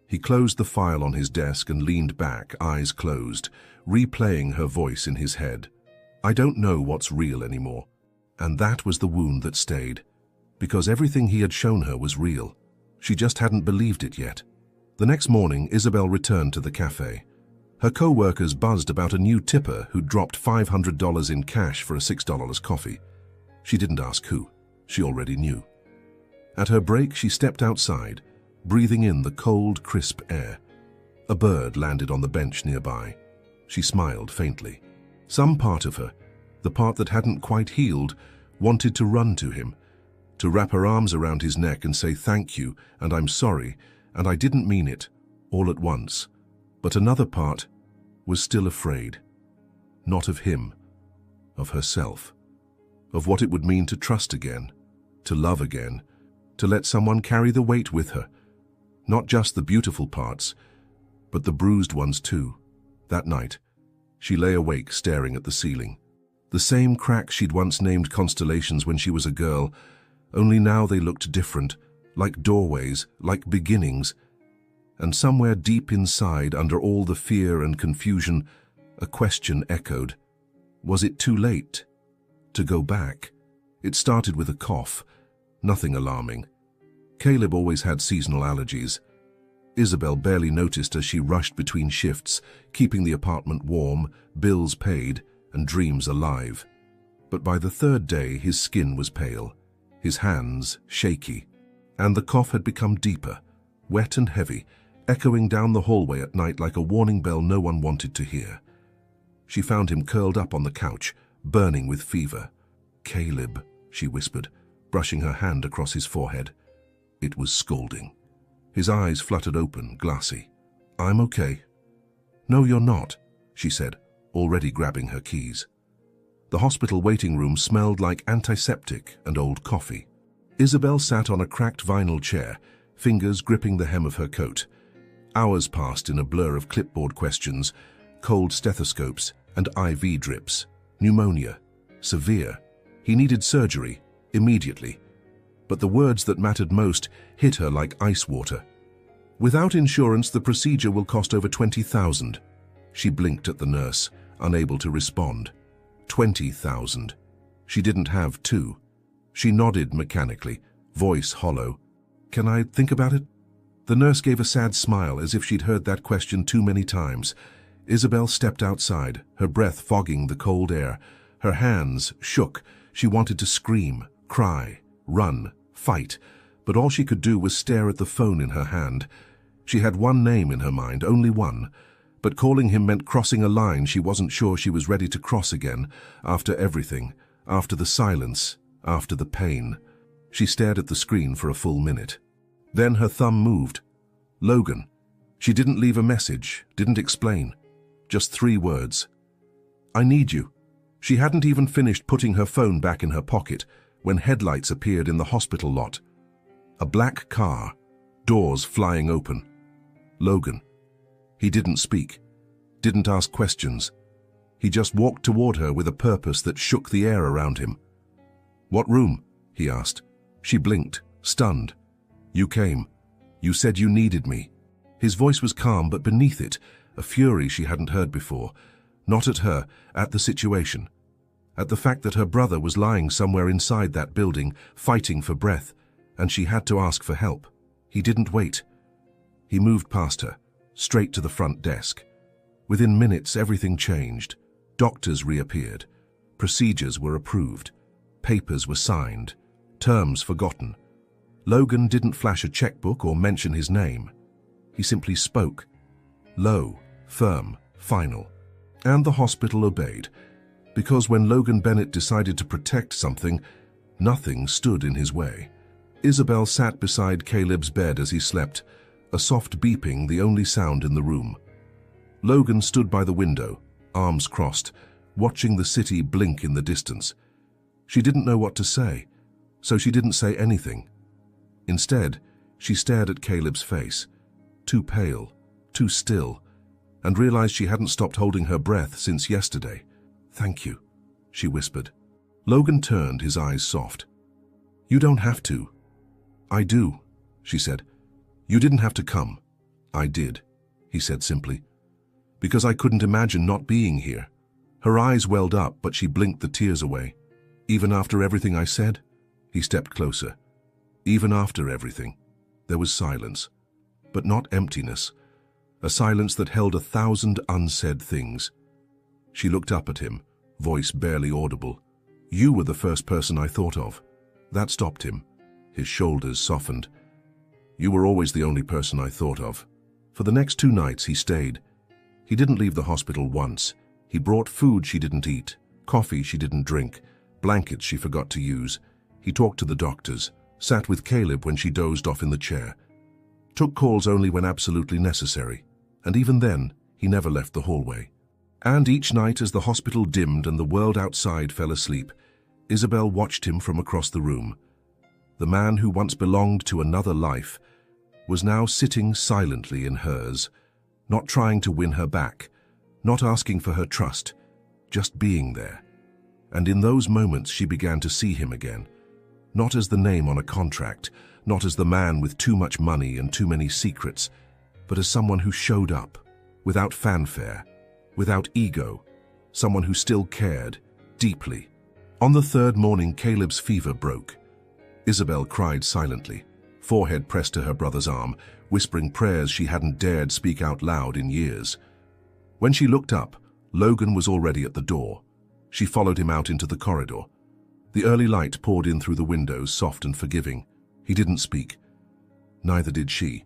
He closed the file on his desk and leaned back, eyes closed, replaying her voice in his head. I don't know what's real anymore. And that was the wound that stayed, because everything he had shown her was real. She just hadn't believed it yet. The next morning, Isabel returned to the cafe. Her co-workers buzzed about a new tipper who'd dropped $500 in cash for a $6 coffee. She didn't ask who. She already knew. At her break, she stepped outside, breathing in the cold, crisp air. A bird landed on the bench nearby. She smiled faintly. Some part of her, the part that hadn't quite healed, wanted to run to him, to wrap her arms around his neck and say thank you, and I'm sorry, and I didn't mean it, all at once. But another part was still afraid. Not of him, of herself, of what it would mean to trust again, to love again, to let someone carry the weight with her. Not just the beautiful parts, but the bruised ones too. That night, she lay awake staring at the ceiling. The same cracks she'd once named constellations when she was a girl, only now they looked different, like doorways, like beginnings. And somewhere deep inside, under all the fear and confusion, a question echoed. Was it too late to go back? It started with a cough, nothing alarming. Caleb always had seasonal allergies. Isabel barely noticed as she rushed between shifts, keeping the apartment warm, bills paid, and dreams alive. But by the 3rd day, his skin was pale, his hands shaky, and the cough had become deeper, wet and heavy, echoing down the hallway at night like a warning bell no one wanted to hear. She found him curled up on the couch, burning with fever. "Caleb," she whispered, brushing her hand across his forehead. It was scalding. His eyes fluttered open, glassy. "I'm okay." "No, you're not," she said, already grabbing her keys. The hospital waiting room smelled like antiseptic and old coffee. Isabel sat on a cracked vinyl chair, fingers gripping the hem of her coat. Hours passed in a blur of clipboard questions, cold stethoscopes, and IV drips. Pneumonia. Severe. He needed surgery, immediately. But the words that mattered most hit her like ice water. "Without insurance, the procedure will cost over $20,000. She blinked at the nurse, unable to respond. $20,000. She didn't have two. She nodded mechanically, voice hollow. "Can I think about it?" The nurse gave a sad smile as if she'd heard that question too many times. Isabel stepped outside, her breath fogging the cold air. Her hands shook. She wanted to scream, cry, run, fight, but all she could do was stare at the phone in her hand. She had one name in her mind, only one, but calling him meant crossing a line she wasn't sure she was ready to cross again, after everything, after the silence, after the pain. She stared at the screen for a full minute. Then her thumb moved. Logan. She didn't leave a message, didn't explain. Just 3 words. "I need you." She hadn't even finished putting her phone back in her pocket when headlights appeared in the hospital lot. A black car, doors flying open. Logan. He didn't speak, didn't ask questions. He just walked toward her with a purpose that shook the air around him. "What room?" he asked. She blinked, stunned. "You came. You said you needed me." His voice was calm, but beneath it, a fury she hadn't heard before. Not at her, at the situation. At the fact that her brother was lying somewhere inside that building, fighting for breath, and she had to ask for help. He didn't wait. He moved past her, straight to the front desk. Within minutes, everything changed. Doctors reappeared. Procedures were approved. Papers were signed. Terms forgotten. Logan didn't flash a checkbook or mention his name. He simply spoke. Low, firm, final. And the hospital obeyed. Because when Logan Bennett decided to protect something, nothing stood in his way. Isabel sat beside Caleb's bed as he slept, a soft beeping the only sound in the room. Logan stood by the window, arms crossed, watching the city blink in the distance. She didn't know what to say, so she didn't say anything. Instead, she stared at Caleb's face, too pale, too still, and realized she hadn't stopped holding her breath since yesterday. "Thank you," she whispered. Logan turned, his eyes soft. "You don't have to." "I do," she said. "You didn't have to come." "I did," he said simply. "Because I couldn't imagine not being here." Her eyes welled up, but she blinked the tears away. "Even after everything I said?" He stepped closer. "Even after everything." There was silence, but not emptiness. A silence that held 1,000 unsaid things. She looked up at him, voice barely audible. "You were the first person I thought of." That stopped him. His shoulders softened. "You were always the only person I thought of." For the next 2 nights he stayed. He didn't leave the hospital once. He brought food she didn't eat, coffee she didn't drink, blankets she forgot to use. He talked to the doctors, sat with Caleb when she dozed off in the chair, took calls only when absolutely necessary, and even then, he never left the hallway. And each night as the hospital dimmed and the world outside fell asleep, Isabel watched him from across the room. The man who once belonged to another life was now sitting silently in hers, not trying to win her back, not asking for her trust, just being there. And in those moments she began to see him again, not as the name on a contract, not as the man with too much money and too many secrets, but as someone who showed up, without fanfare, without ego, someone who still cared, deeply. On the 3rd morning, Caleb's fever broke. Isabel cried silently, forehead pressed to her brother's arm, whispering prayers she hadn't dared speak out loud in years. When she looked up, Logan was already at the door. She followed him out into the corridor. The early light poured in through the windows, soft and forgiving. He didn't speak. Neither did she.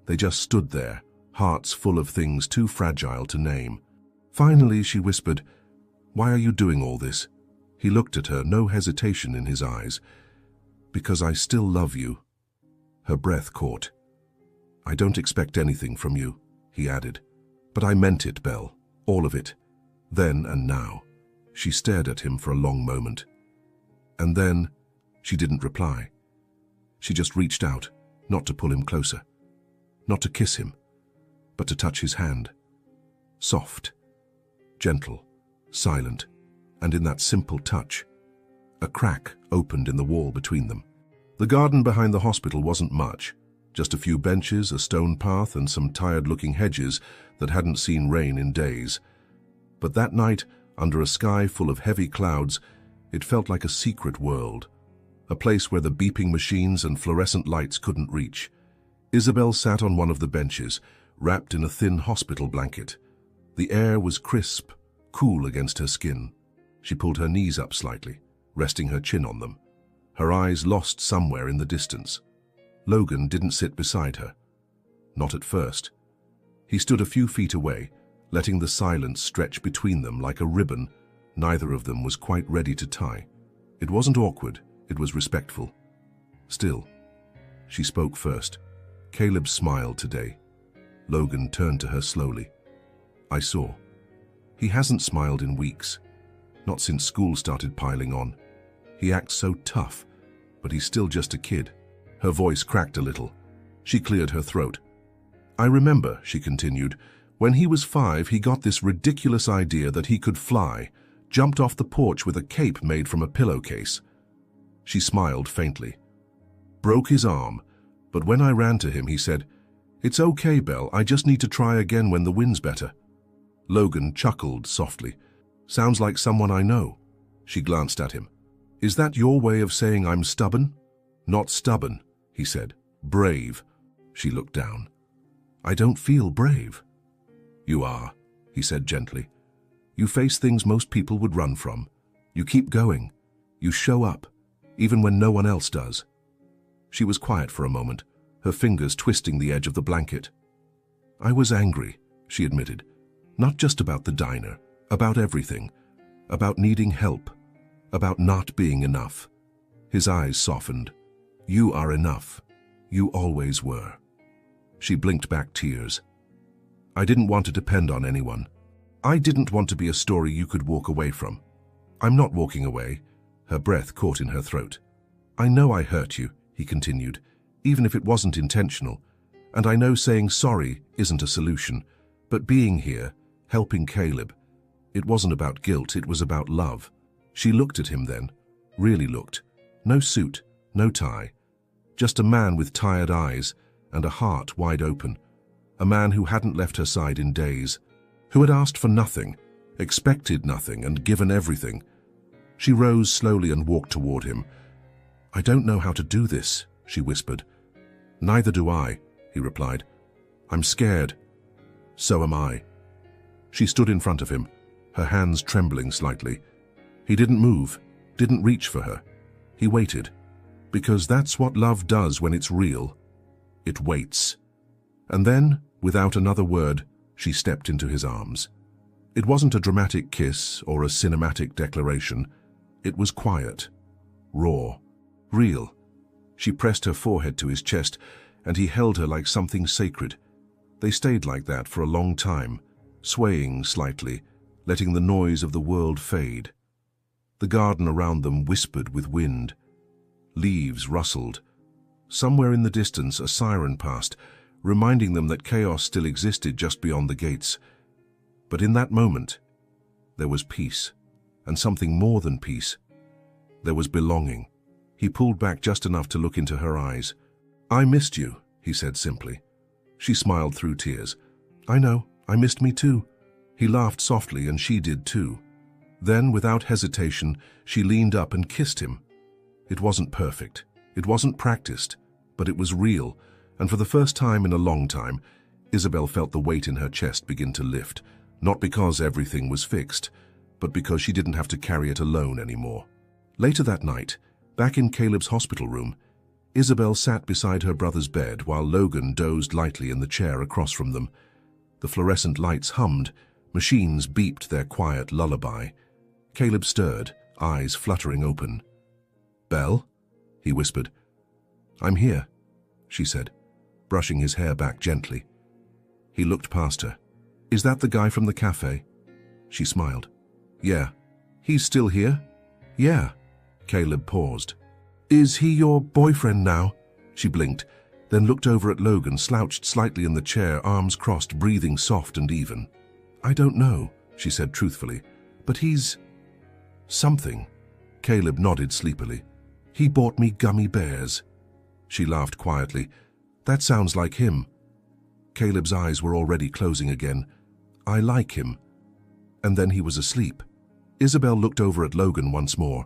They just stood there, hearts full of things too fragile to name. Finally, she whispered, "Why are you doing all this?" He looked at her, no hesitation in his eyes. "Because I still love you." Her breath caught. "I don't expect anything from you," he added. "But I meant it, Belle, all of it, then and now." She stared at him for a long moment. And then, she didn't reply. She just reached out, not to pull him closer, not to kiss him, but to touch his hand. Soft, gentle, silent, and in that simple touch, a crack opened in the wall between them. The garden behind the hospital wasn't much, just a few benches, a stone path, and some tired-looking hedges that hadn't seen rain in days. But that night, under a sky full of heavy clouds, it felt like a secret world, a place where the beeping machines and fluorescent lights couldn't reach. Isabel sat on one of the benches, wrapped in a thin hospital blanket. The air was crisp, cool against her skin. She pulled her knees up slightly, resting her chin on them, her eyes lost somewhere in the distance. Logan didn't sit beside her. Not at first. He stood a few feet away, letting the silence stretch between them like a ribbon neither of them was quite ready to tie. It wasn't awkward, it was respectful. Still, she spoke first. Caleb smiled today. Logan turned to her slowly. I saw. He hasn't smiled in weeks. Not since school started piling on. He acts so tough, but he's still just a kid. Her voice cracked a little. She cleared her throat. I remember, she continued, when he was 5, he got this ridiculous idea that he could fly, jumped off the porch with a cape made from a pillowcase. She smiled faintly. Broke his arm, but when I ran to him, he said, It's okay, Belle, I just need to try again when the wind's better. Logan chuckled softly. Sounds like someone I know. She glanced at him. Is that your way of saying I'm stubborn? Not stubborn, he said. Brave. She looked down. I don't feel brave. You are, he said gently. You face things most people would run from. You keep going. You show up, even when no one else does. She was quiet for a moment, her fingers twisting the edge of the blanket. I was angry, she admitted. Not just about the diner, about everything. About needing help. About not being enough. His eyes softened. You are enough. You always were. She blinked back tears. I didn't want to depend on anyone. I didn't want to be a story you could walk away from. I'm not walking away. Her breath caught in her throat. I know I hurt you, he continued, even if it wasn't intentional. And I know saying sorry isn't a solution, but being here, helping Caleb, it wasn't about guilt, it was about love. She looked at him then, really looked. No suit, no tie. Just a man with tired eyes and a heart wide open. A man who hadn't left her side in days, who had asked for nothing, expected nothing, and given everything. She rose slowly and walked toward him. I don't know how to do this, she whispered. Neither do I, he replied. I'm scared. So am I. She stood in front of him, her hands trembling slightly. He didn't move, didn't reach for her. He waited, because that's what love does when it's real. It waits. And then, without another word, she stepped into his arms. It wasn't a dramatic kiss or a cinematic declaration. It was quiet, raw, real. She pressed her forehead to his chest, and he held her like something sacred. They stayed like that for a long time, swaying slightly, letting the noise of the world fade. The garden around them whispered with wind. Leaves rustled. Somewhere in the distance, a siren passed, reminding them that chaos still existed just beyond the gates. But in that moment, there was peace, and something more than peace. There was belonging. He pulled back just enough to look into her eyes. I missed you, he said simply. She smiled through tears. I know, I missed me too. He laughed softly, and she did too. Then, without hesitation, she leaned up and kissed him. It wasn't perfect. It wasn't practiced, but it was real, and for the first time in a long time, Isabel felt the weight in her chest begin to lift, not because everything was fixed, but because she didn't have to carry it alone anymore. Later that night, back in Caleb's hospital room, Isabel sat beside her brother's bed while Logan dozed lightly in the chair across from them. The fluorescent lights hummed, machines beeped their quiet lullaby. Caleb stirred, eyes fluttering open. Belle? He whispered. I'm here, she said, brushing his hair back gently. He looked past her. Is that the guy from the cafe? She smiled. Yeah. He's still here? Yeah. Caleb paused. Is he your boyfriend now? She blinked, then looked over at Logan, slouched slightly in the chair, arms crossed, breathing soft and even. I don't know, she said truthfully, but he's... something. Caleb nodded sleepily. He bought me gummy bears. She laughed quietly. That sounds like him. Caleb's eyes were already closing again. I like him. And then he was asleep. Isabel looked over at Logan once more.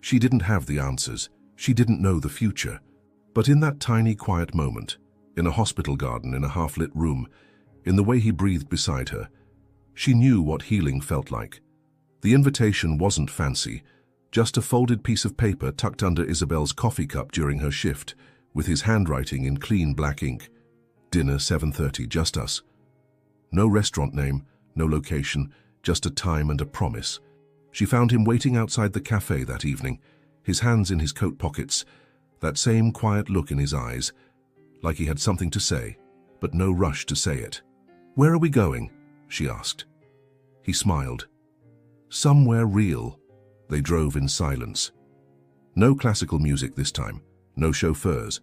She didn't have the answers. She didn't know the future, but in that tiny, quiet moment, in a hospital garden in a half-lit room, in the way he breathed beside her, she knew what healing felt like. The invitation wasn't fancy, just a folded piece of paper tucked under Isabel's coffee cup during her shift, with his handwriting in clean black ink. Dinner 7:30, just us. No restaurant name, no location, just a time and a promise. She found him waiting outside the cafe that evening, his hands in his coat pockets, that same quiet look in his eyes, like he had something to say, but no rush to say it. "Where are we going?" she asked. He smiled. "Somewhere real." They drove in silence. No classical music this time, no chauffeurs,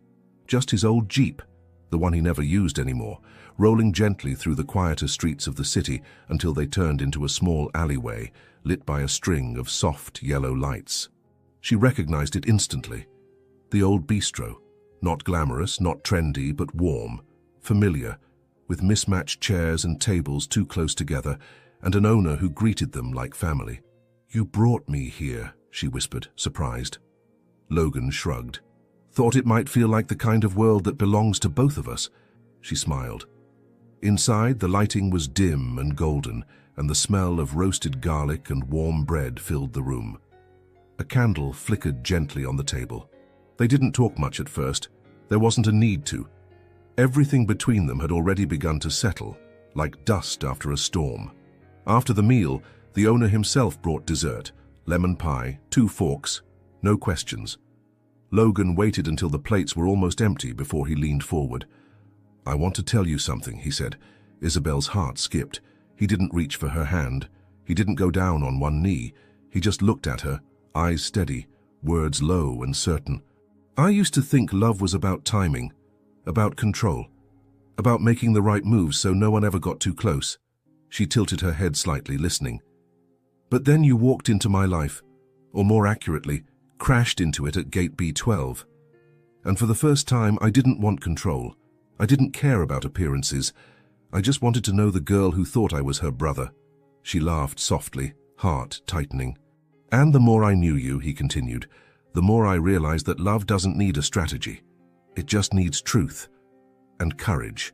just his old Jeep, the one he never used anymore, rolling gently through the quieter streets of the city until they turned into a small alleyway lit by a string of soft yellow lights. She recognized it instantly. The old bistro, not glamorous, not trendy, but warm, familiar, with mismatched chairs and tables too close together, and an owner who greeted them like family. "You brought me here," she whispered, surprised. Logan shrugged. "Thought it might feel like the kind of world that belongs to both of us." She smiled. Inside, the lighting was dim and golden, and the smell of roasted garlic and warm bread filled the room. A candle flickered gently on the table. They didn't talk much at first. There wasn't a need to. Everything between them had already begun to settle, like dust after a storm. After the meal, the owner himself brought dessert, lemon pie, 2 forks, no questions. Logan waited until the plates were almost empty before he leaned forward. "I want to tell you something," he said. Isabel's heart skipped. He didn't reach for her hand. He didn't go down on one knee. He just looked at her, eyes steady, words low and certain. "I used to think love was about timing, about control, about making the right moves so no one ever got too close." She tilted her head slightly, listening. "But then you walked into my life, or more accurately, crashed into it at gate B12. And for the first time, I didn't want control. I didn't care about appearances. I just wanted to know the girl who thought I was her brother." She laughed softly, heart tightening. "And the more I knew you," he continued, "the more I realized that love doesn't need a strategy. It just needs truth and courage."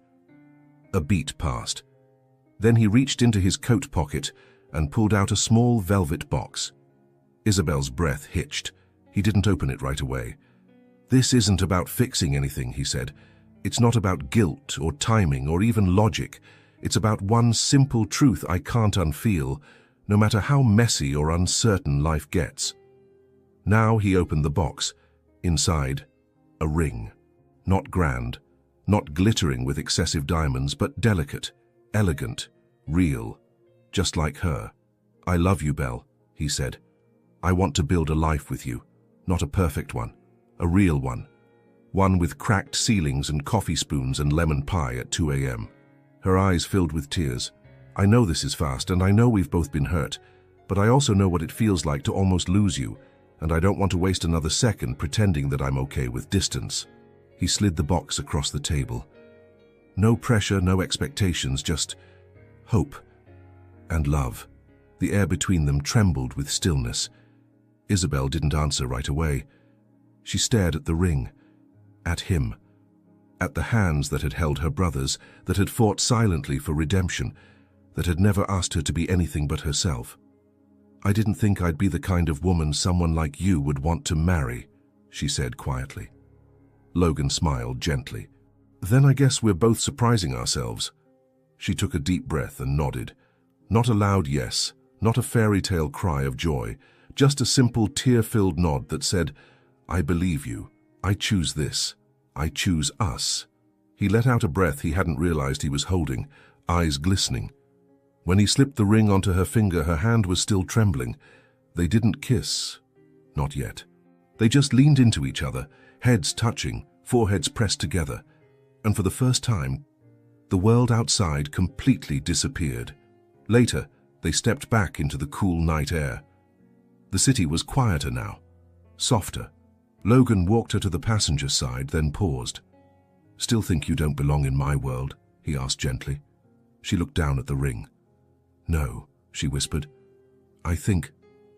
A beat passed. Then he reached into his coat pocket and pulled out a small velvet box. Isabel's breath hitched. He didn't open it right away. "This isn't about fixing anything," he said. "It's not about guilt or timing or even logic. It's about one simple truth I can't unfeel, no matter how messy or uncertain life gets." Now he opened the box. Inside, a ring. Not grand, not glittering with excessive diamonds, but delicate, elegant, real, just like her. "I love you, Belle," he said. "I want to build a life with you, not a perfect one, a real one. One with cracked ceilings and coffee spoons and lemon pie at 2 a.m. Her eyes filled with tears. "I know this is fast, and I know we've both been hurt, but I also know what it feels like to almost lose you, and I don't want to waste another second pretending that I'm okay with distance." He slid the box across the table. No pressure, no expectations, just hope and love. The air between them trembled with stillness. Isabel didn't answer right away. She stared at the ring, at him, at the hands that had held her brothers, that had fought silently for redemption, that had never asked her to be anything but herself. "I didn't think I'd be the kind of woman someone like you would want to marry," she said quietly. Logan smiled gently. "Then I guess we're both surprising ourselves." She took a deep breath and nodded. Not a loud yes, not a fairy tale cry of joy, just a simple tear-filled nod that said, "I believe you. I choose this. I choose us." He let out a breath he hadn't realized he was holding, eyes glistening. When he slipped the ring onto her finger, her hand was still trembling. They didn't kiss. Not yet. They just leaned into each other, heads touching, foreheads pressed together. And for the first time, the world outside completely disappeared. Later, they stepped back into the cool night air. The city was quieter now, softer. Logan walked her to the passenger side, then paused. "Still think you don't belong in my world?" he asked gently. She looked down at the ring. "No," she whispered. "I think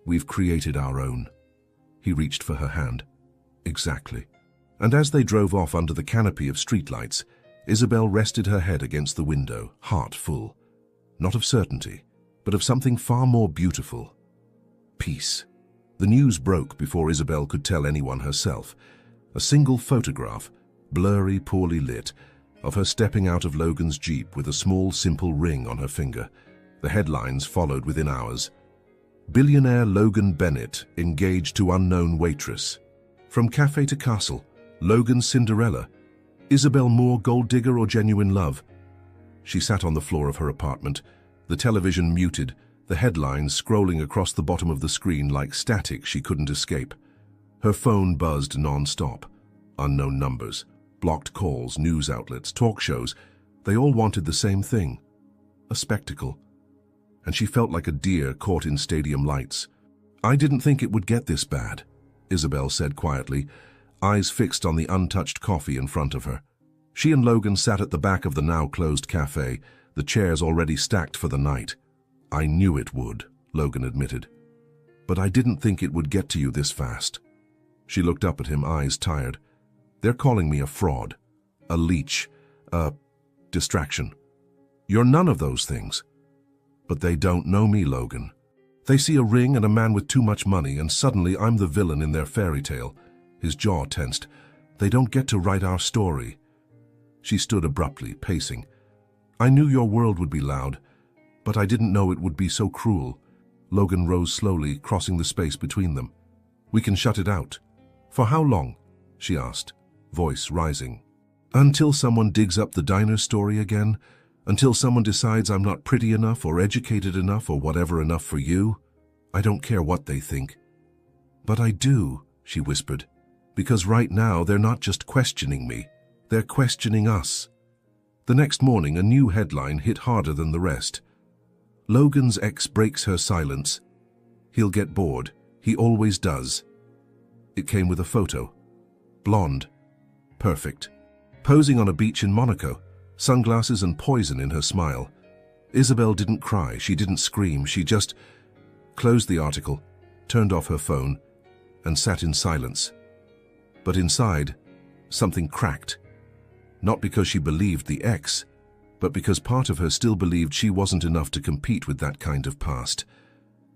we've created our own." He reached for her hand. Exactly. And as they drove off under the canopy of streetlights, Isabel rested her head against the window, heart full. Not of certainty, but of something far more beautiful. Peace. The news broke before Isabel could tell anyone herself. A single photograph, blurry, poorly lit, of her stepping out of Logan's Jeep with a small, simple ring on her finger. The headlines followed within hours. Billionaire Logan Bennett engaged to unknown waitress. From cafe to castle, Logan's Cinderella. Isabel Moore gold digger or genuine love? She sat on the floor of her apartment, the television muted, the headlines scrolling across the bottom of the screen like static she couldn't escape. Her phone buzzed non-stop. Unknown numbers, blocked calls, news outlets, talk shows. They all wanted the same thing. A spectacle. And she felt like a deer caught in stadium lights. "I didn't think it would get this bad," Isabel said quietly, eyes fixed on the untouched coffee in front of her. She and Logan sat at the back of the now-closed cafe, the chairs already stacked for the night. "I knew it would," Logan admitted. "But I didn't think it would get to you this fast." She looked up at him, eyes tired. "They're calling me a fraud, a leech, a distraction. You're none of those things." "But they don't know me, Logan. They see a ring and a man with too much money, and suddenly I'm the villain in their fairy tale." His jaw tensed. "They don't get to write our story." She stood abruptly, pacing. "I knew your world would be loud, but I didn't know it would be so cruel." Logan rose slowly, crossing the space between them. "We can shut it out." "For how long?" she asked, voice rising. "Until someone digs up the diner story again? Until someone decides I'm not pretty enough or educated enough or whatever enough for you? I don't care what they think." "But I do," she whispered, "because right now they're not just questioning me, they're questioning us." The next morning, a new headline hit harder than the rest. "Logan's ex breaks her silence. He'll get bored. He always does." It came with a photo. Blonde. Perfect. Posing on a beach in Monaco, sunglasses and poison in her smile. Isabel didn't cry, she didn't scream, she just closed the article, turned off her phone, and sat in silence. But inside, something cracked. Not because she believed the ex, but because part of her still believed she wasn't enough to compete with that kind of past.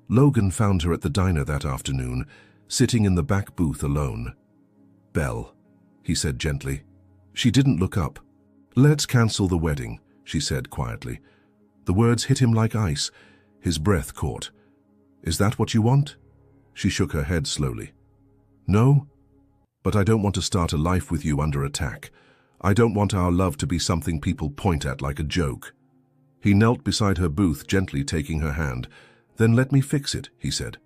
Logan found her at the diner that afternoon, sitting in the back booth alone. "Belle," he said gently. She didn't look up. "Let's cancel the wedding," she said quietly. The words hit him like ice. His breath caught. "Is that what you want?" She shook her head slowly. "No, but I don't want to start a life with you under attack. I don't want our love to be something people point at like a joke." He knelt beside her booth, gently taking her hand. "Then let me fix it," he said.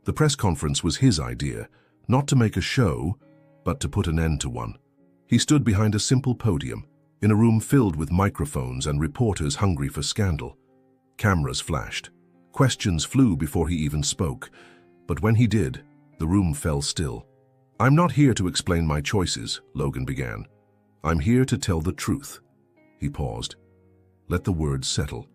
The press conference was his idea, not to make a show, but to put an end to one. He stood behind a simple podium, in a room filled with microphones and reporters hungry for scandal. Cameras flashed. Questions flew before he even spoke. But when he did, the room fell still. "I'm not here to explain my choices," Logan began. "I'm here to tell the truth." He paused. Let the words settle.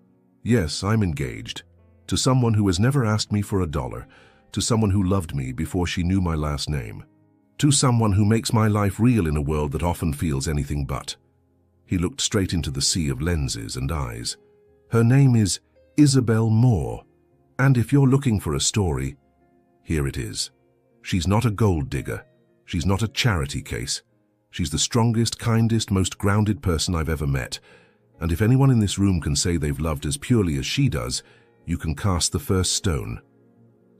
"Yes, I'm engaged. To someone who has never asked me for $1. To someone who loved me before she knew my last name. To someone who makes my life real in a world that often feels anything but." He looked straight into the sea of lenses and eyes. "Her name is Isabel Moore. And if you're looking for a story, here it is. She's not a gold digger. She's not a charity case. She's the strongest, kindest, most grounded person I've ever met. And if anyone in this room can say they've loved as purely as she does, you can cast the first stone."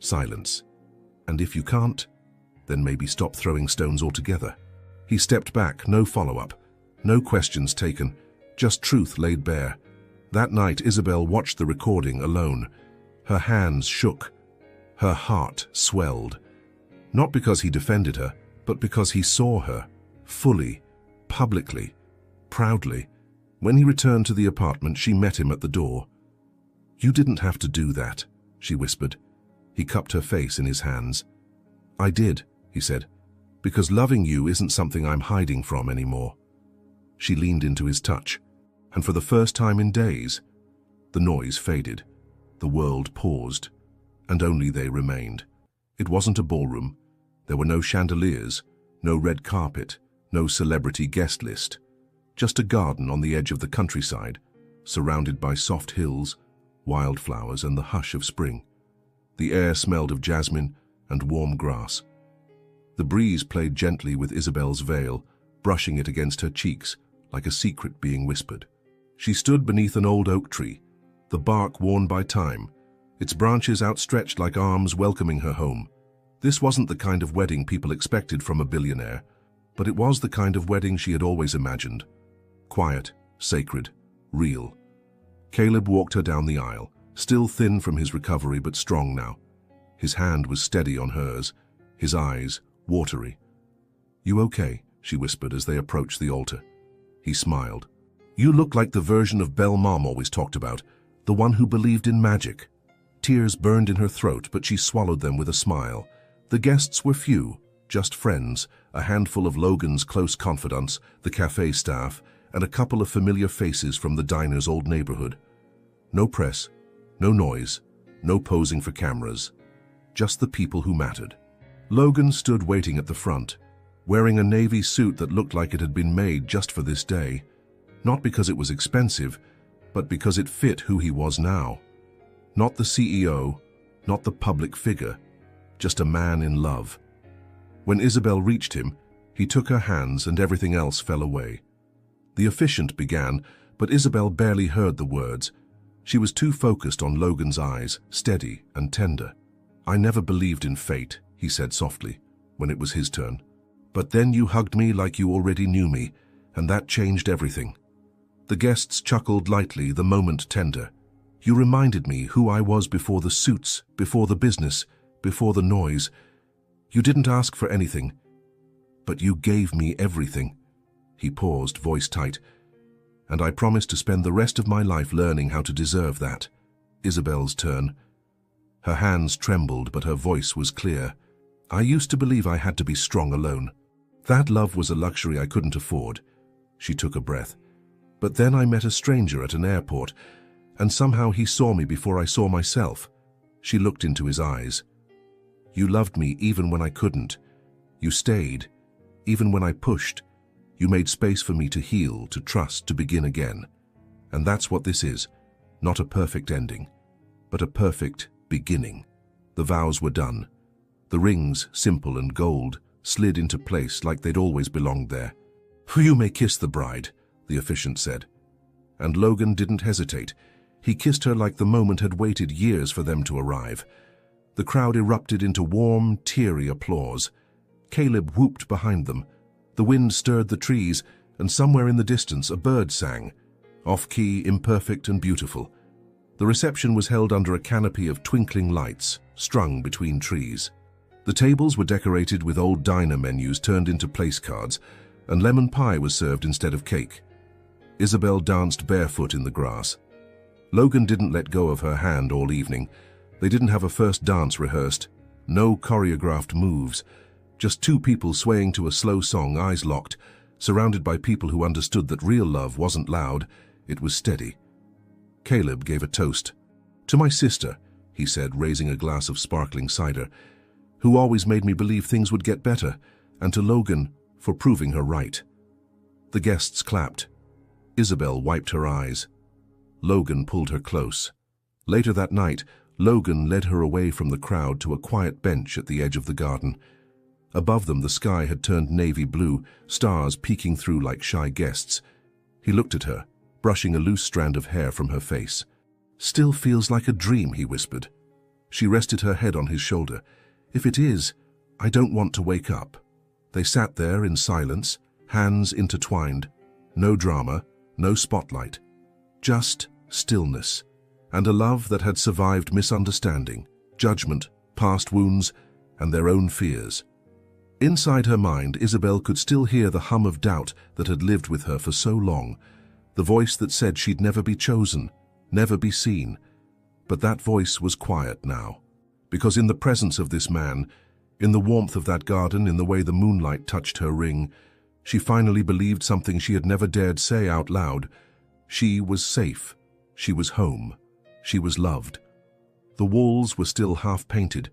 Silence. "And if you can't, then maybe stop throwing stones altogether." He stepped back, no follow-up, no questions taken, just truth laid bare. That night, Isabel watched the recording alone. Her hands shook. Her heart swelled. Not because he defended her, but because he saw her, fully, publicly, proudly. When he returned to the apartment, she met him at the door. "You didn't have to do that," she whispered. He cupped her face in his hands. "I did," he said, "because loving you isn't something I'm hiding from anymore." She leaned into his touch, and for the first time in days, the noise faded. The world paused, and only they remained. It wasn't a ballroom. There were no chandeliers, No red carpet, no celebrity guest list. Just a garden on the edge of the countryside, surrounded by soft hills, wildflowers, and the hush of spring. The air smelled of jasmine and warm grass. The breeze played gently with Isabel's veil, brushing it against her cheeks like a secret being whispered. She stood beneath an old oak tree, the bark worn by time, its branches outstretched like arms welcoming her home. This wasn't the kind of wedding people expected from a billionaire, but it was the kind of wedding she had always imagined. Quiet, sacred, real. Caleb walked her down the aisle, still thin from his recovery but strong now. His hand was steady on hers, his eyes watery. "You okay?" she whispered as they approached the altar. He smiled. "You look like the version of Belle Mom always talked about, the one who believed in magic." Tears burned in her throat, but she swallowed them with a smile. The guests were few, just friends, a handful of Logan's close confidants, the cafe staff, and a couple of familiar faces from the diner's old neighborhood. No press, no noise, no posing for cameras. Just the people who mattered. Logan stood waiting at the front, wearing a navy suit that looked like it had been made just for this day. Not because it was expensive, but because it fit who he was now. Not the CEO, not the public figure, just a man in love. When Isabel reached him, he took her hands and everything else fell away. The officiant began, but Isabel barely heard the words. She was too focused on Logan's eyes, steady and tender. "I never believed in fate," he said softly, when it was his turn. "But then you hugged me like you already knew me, and that changed everything." The guests chuckled lightly, the moment tender. "You reminded me who I was before the suits, before the business, before the noise. You didn't ask for anything, but you gave me everything." He paused, voice tight. "And I promised to spend the rest of my life learning how to deserve that." Isabel's turn. Her hands trembled, but her voice was clear. "I used to believe I had to be strong alone. That love was a luxury I couldn't afford." She took a breath. "But then I met a stranger at an airport, and somehow he saw me before I saw myself." She looked into his eyes. "You loved me even when I couldn't. You stayed, even when I pushed. You made space for me to heal, to trust, to begin again. And that's what this is. Not a perfect ending, but a perfect beginning." The vows were done. The rings, simple and gold, slid into place like they'd always belonged there. "You may kiss the bride," the officiant said. And Logan didn't hesitate. He kissed her like the moment had waited years for them to arrive. The crowd erupted into warm, teary applause. Caleb whooped behind them. The wind stirred the trees, and somewhere in the distance a bird sang, off-key, imperfect and beautiful. The reception was held under a canopy of twinkling lights, strung between trees. The tables were decorated with old diner menus turned into place cards, and lemon pie was served instead of cake. Isabel danced barefoot in the grass. Logan didn't let go of her hand all evening. They didn't have a first dance rehearsed, no choreographed moves, just two people swaying to a slow song, eyes locked, surrounded by people who understood that real love wasn't loud, it was steady. Caleb gave a toast. "To my sister," he said, raising a glass of sparkling cider, "who always made me believe things would get better, and to Logan for proving her right." The guests clapped. Isabel wiped her eyes. Logan pulled her close. Later that night, Logan led her away from the crowd to a quiet bench at the edge of the garden. Above them, the sky had turned navy blue, stars peeking through like shy guests. He looked at her, brushing a loose strand of hair from her face. "Still feels like a dream," he whispered. She rested her head on his shoulder. "If it is, I don't want to wake up." They sat there in silence, hands intertwined. No drama, no spotlight. Just stillness, and a love that had survived misunderstanding, judgment, past wounds, and their own fears. Inside her mind, Isabel could still hear the hum of doubt that had lived with her for so long, the voice that said she'd never be chosen, never be seen. But that voice was quiet now, because in the presence of this man, in the warmth of that garden, in the way the moonlight touched her ring, she finally believed something she had never dared say out loud. She was safe. She was home. She was loved. The walls were still half-painted.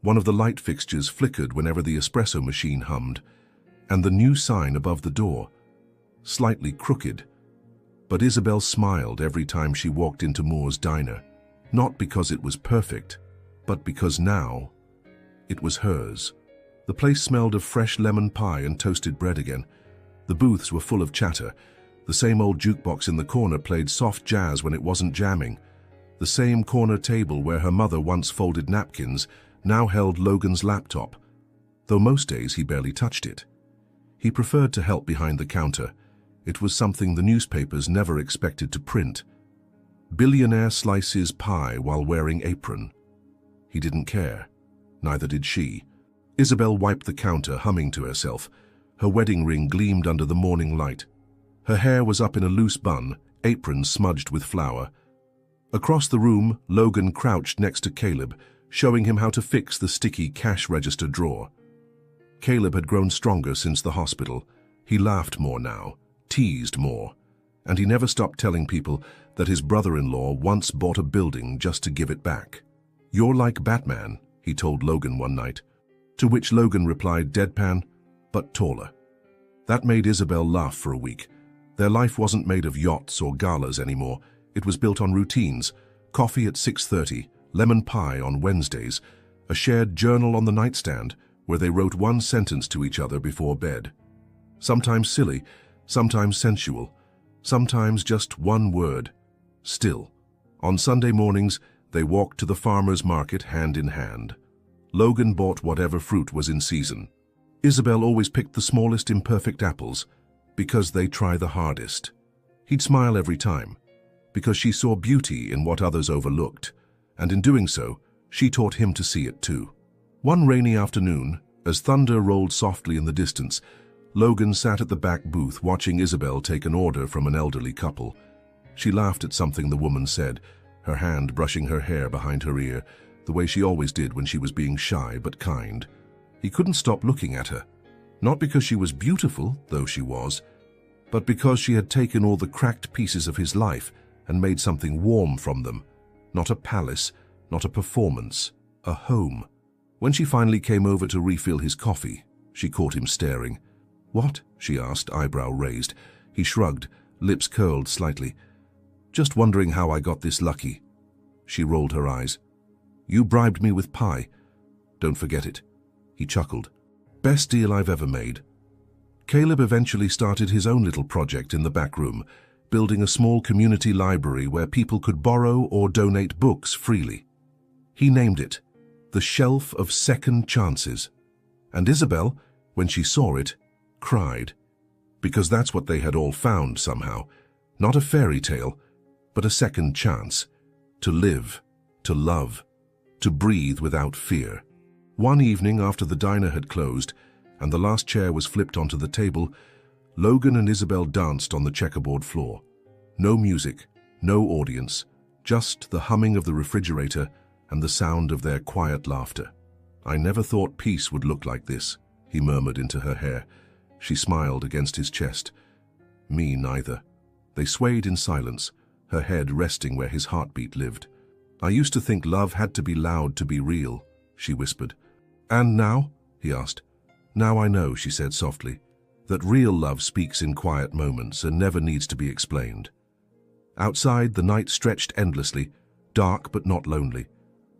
One of the light fixtures flickered whenever the espresso machine hummed. And the new sign above the door, slightly crooked. But Isabel smiled every time she walked into Moore's diner, not because it was perfect, but because now it was hers. The place smelled of fresh lemon pie and toasted bread again. The booths were full of chatter. The same old jukebox in the corner played soft jazz when it wasn't jamming. The same corner table where her mother once folded napkins now held Logan's laptop, though most days he barely touched it. He preferred to help behind the counter. It was something the newspapers never expected to print. Billionaire slices pie while wearing apron. He didn't care. Neither did she. Isabel wiped the counter, humming to herself. Her wedding ring gleamed under the morning light. Her hair was up in a loose bun, apron smudged with flour. Across the room, Logan crouched next to Caleb, showing him how to fix the sticky cash register drawer. Caleb had grown stronger since the hospital. He laughed more now, teased more, and he never stopped telling people that his brother-in-law once bought a building just to give it back. "You're like Batman," he told Logan one night, to which Logan replied deadpan, but taller. That made Isabel laugh for a week. Their life wasn't made of yachts or galas anymore. It was built on routines: coffee at 6:30, lemon pie on Wednesdays, a shared journal on the nightstand where they wrote one sentence to each other before bed. Sometimes silly, sometimes sensual, sometimes just one word: still. On Sunday mornings, they walked to the farmer's market hand in hand. Logan bought whatever fruit was in season. Isabel always picked the smallest imperfect apples, because they try the hardest. He'd smile every time, because she saw beauty in what others overlooked, and in doing so, she taught him to see it too. One rainy afternoon, as thunder rolled softly in the distance, Logan sat at the back booth watching Isabel take an order from an elderly couple. She laughed at something the woman said, her hand brushing her hair behind her ear, the way she always did when she was being shy but kind. He couldn't stop looking at her, not because she was beautiful, though she was, but because she had taken all the cracked pieces of his life and made something warm from them. Not a palace, not a performance, a home. When she finally came over to refill his coffee, she caught him staring. "What?" she asked, eyebrow raised. He shrugged, lips curled slightly. "Just wondering how I got this lucky." She rolled her eyes. "You bribed me with pie. Don't forget it." He chuckled. "Best deal I've ever made." Caleb eventually started his own little project in the back room, building a small community library where people could borrow or donate books freely. He named it the Shelf of Second Chances. And Isabel, when she saw it, cried, because that's what they had all found somehow. Not a fairy tale, but a second chance. To live, to love, to breathe without fear. One evening after the diner had closed and the last chair was flipped onto the table, Logan and Isabel danced on the checkerboard floor. No music, no audience, just the humming of the refrigerator and the sound of their quiet laughter. "I never thought peace would look like this," he murmured into her hair. She smiled against his chest. "Me neither." They swayed in silence, her head resting where his heartbeat lived. "I used to think love had to be loud to be real," she whispered. "And now?" he asked. "Now I know," she said softly, "that real love speaks in quiet moments and never needs to be explained." Outside, the night stretched endlessly, dark but not lonely.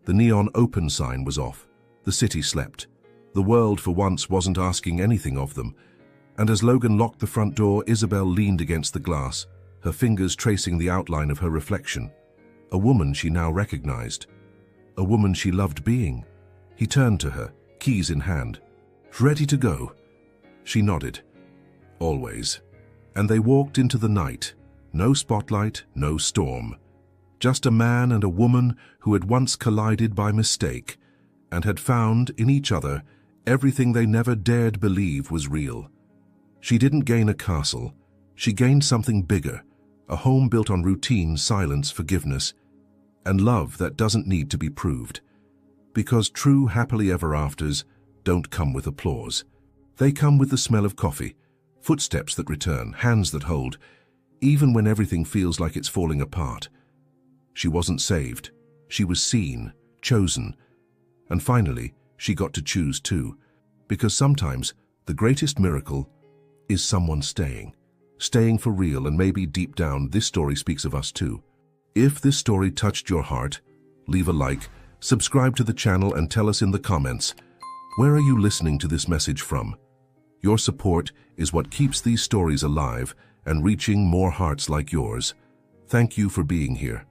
The neon open sign was off. The city slept. The world for once wasn't asking anything of them. And as Logan locked the front door, Isabel leaned against the glass, her fingers tracing the outline of her reflection. A woman she now recognized. A woman she loved being. He turned to her, keys in hand. "Ready to go?" She nodded. "Always." And they walked into the night. No spotlight, no storm. Just a man and a woman who had once collided by mistake and had found in each other everything they never dared believe was real. She didn't gain a castle. She gained something bigger, a home built on routine, silence, forgiveness, and love that doesn't need to be proved. Because true happily ever afters don't come with applause. They come with the smell of coffee, footsteps that return, hands that hold, even when everything feels like it's falling apart. She wasn't saved. She was seen, chosen. And finally, she got to choose too. Because sometimes The greatest miracle is someone staying. Staying for real, and maybe deep down, this story speaks of us too. If this story touched your heart, leave a like, subscribe to the channel, and tell us in the comments, where are you listening to this message from? Your support is what keeps these stories alive and reaching more hearts like yours. Thank you for being here.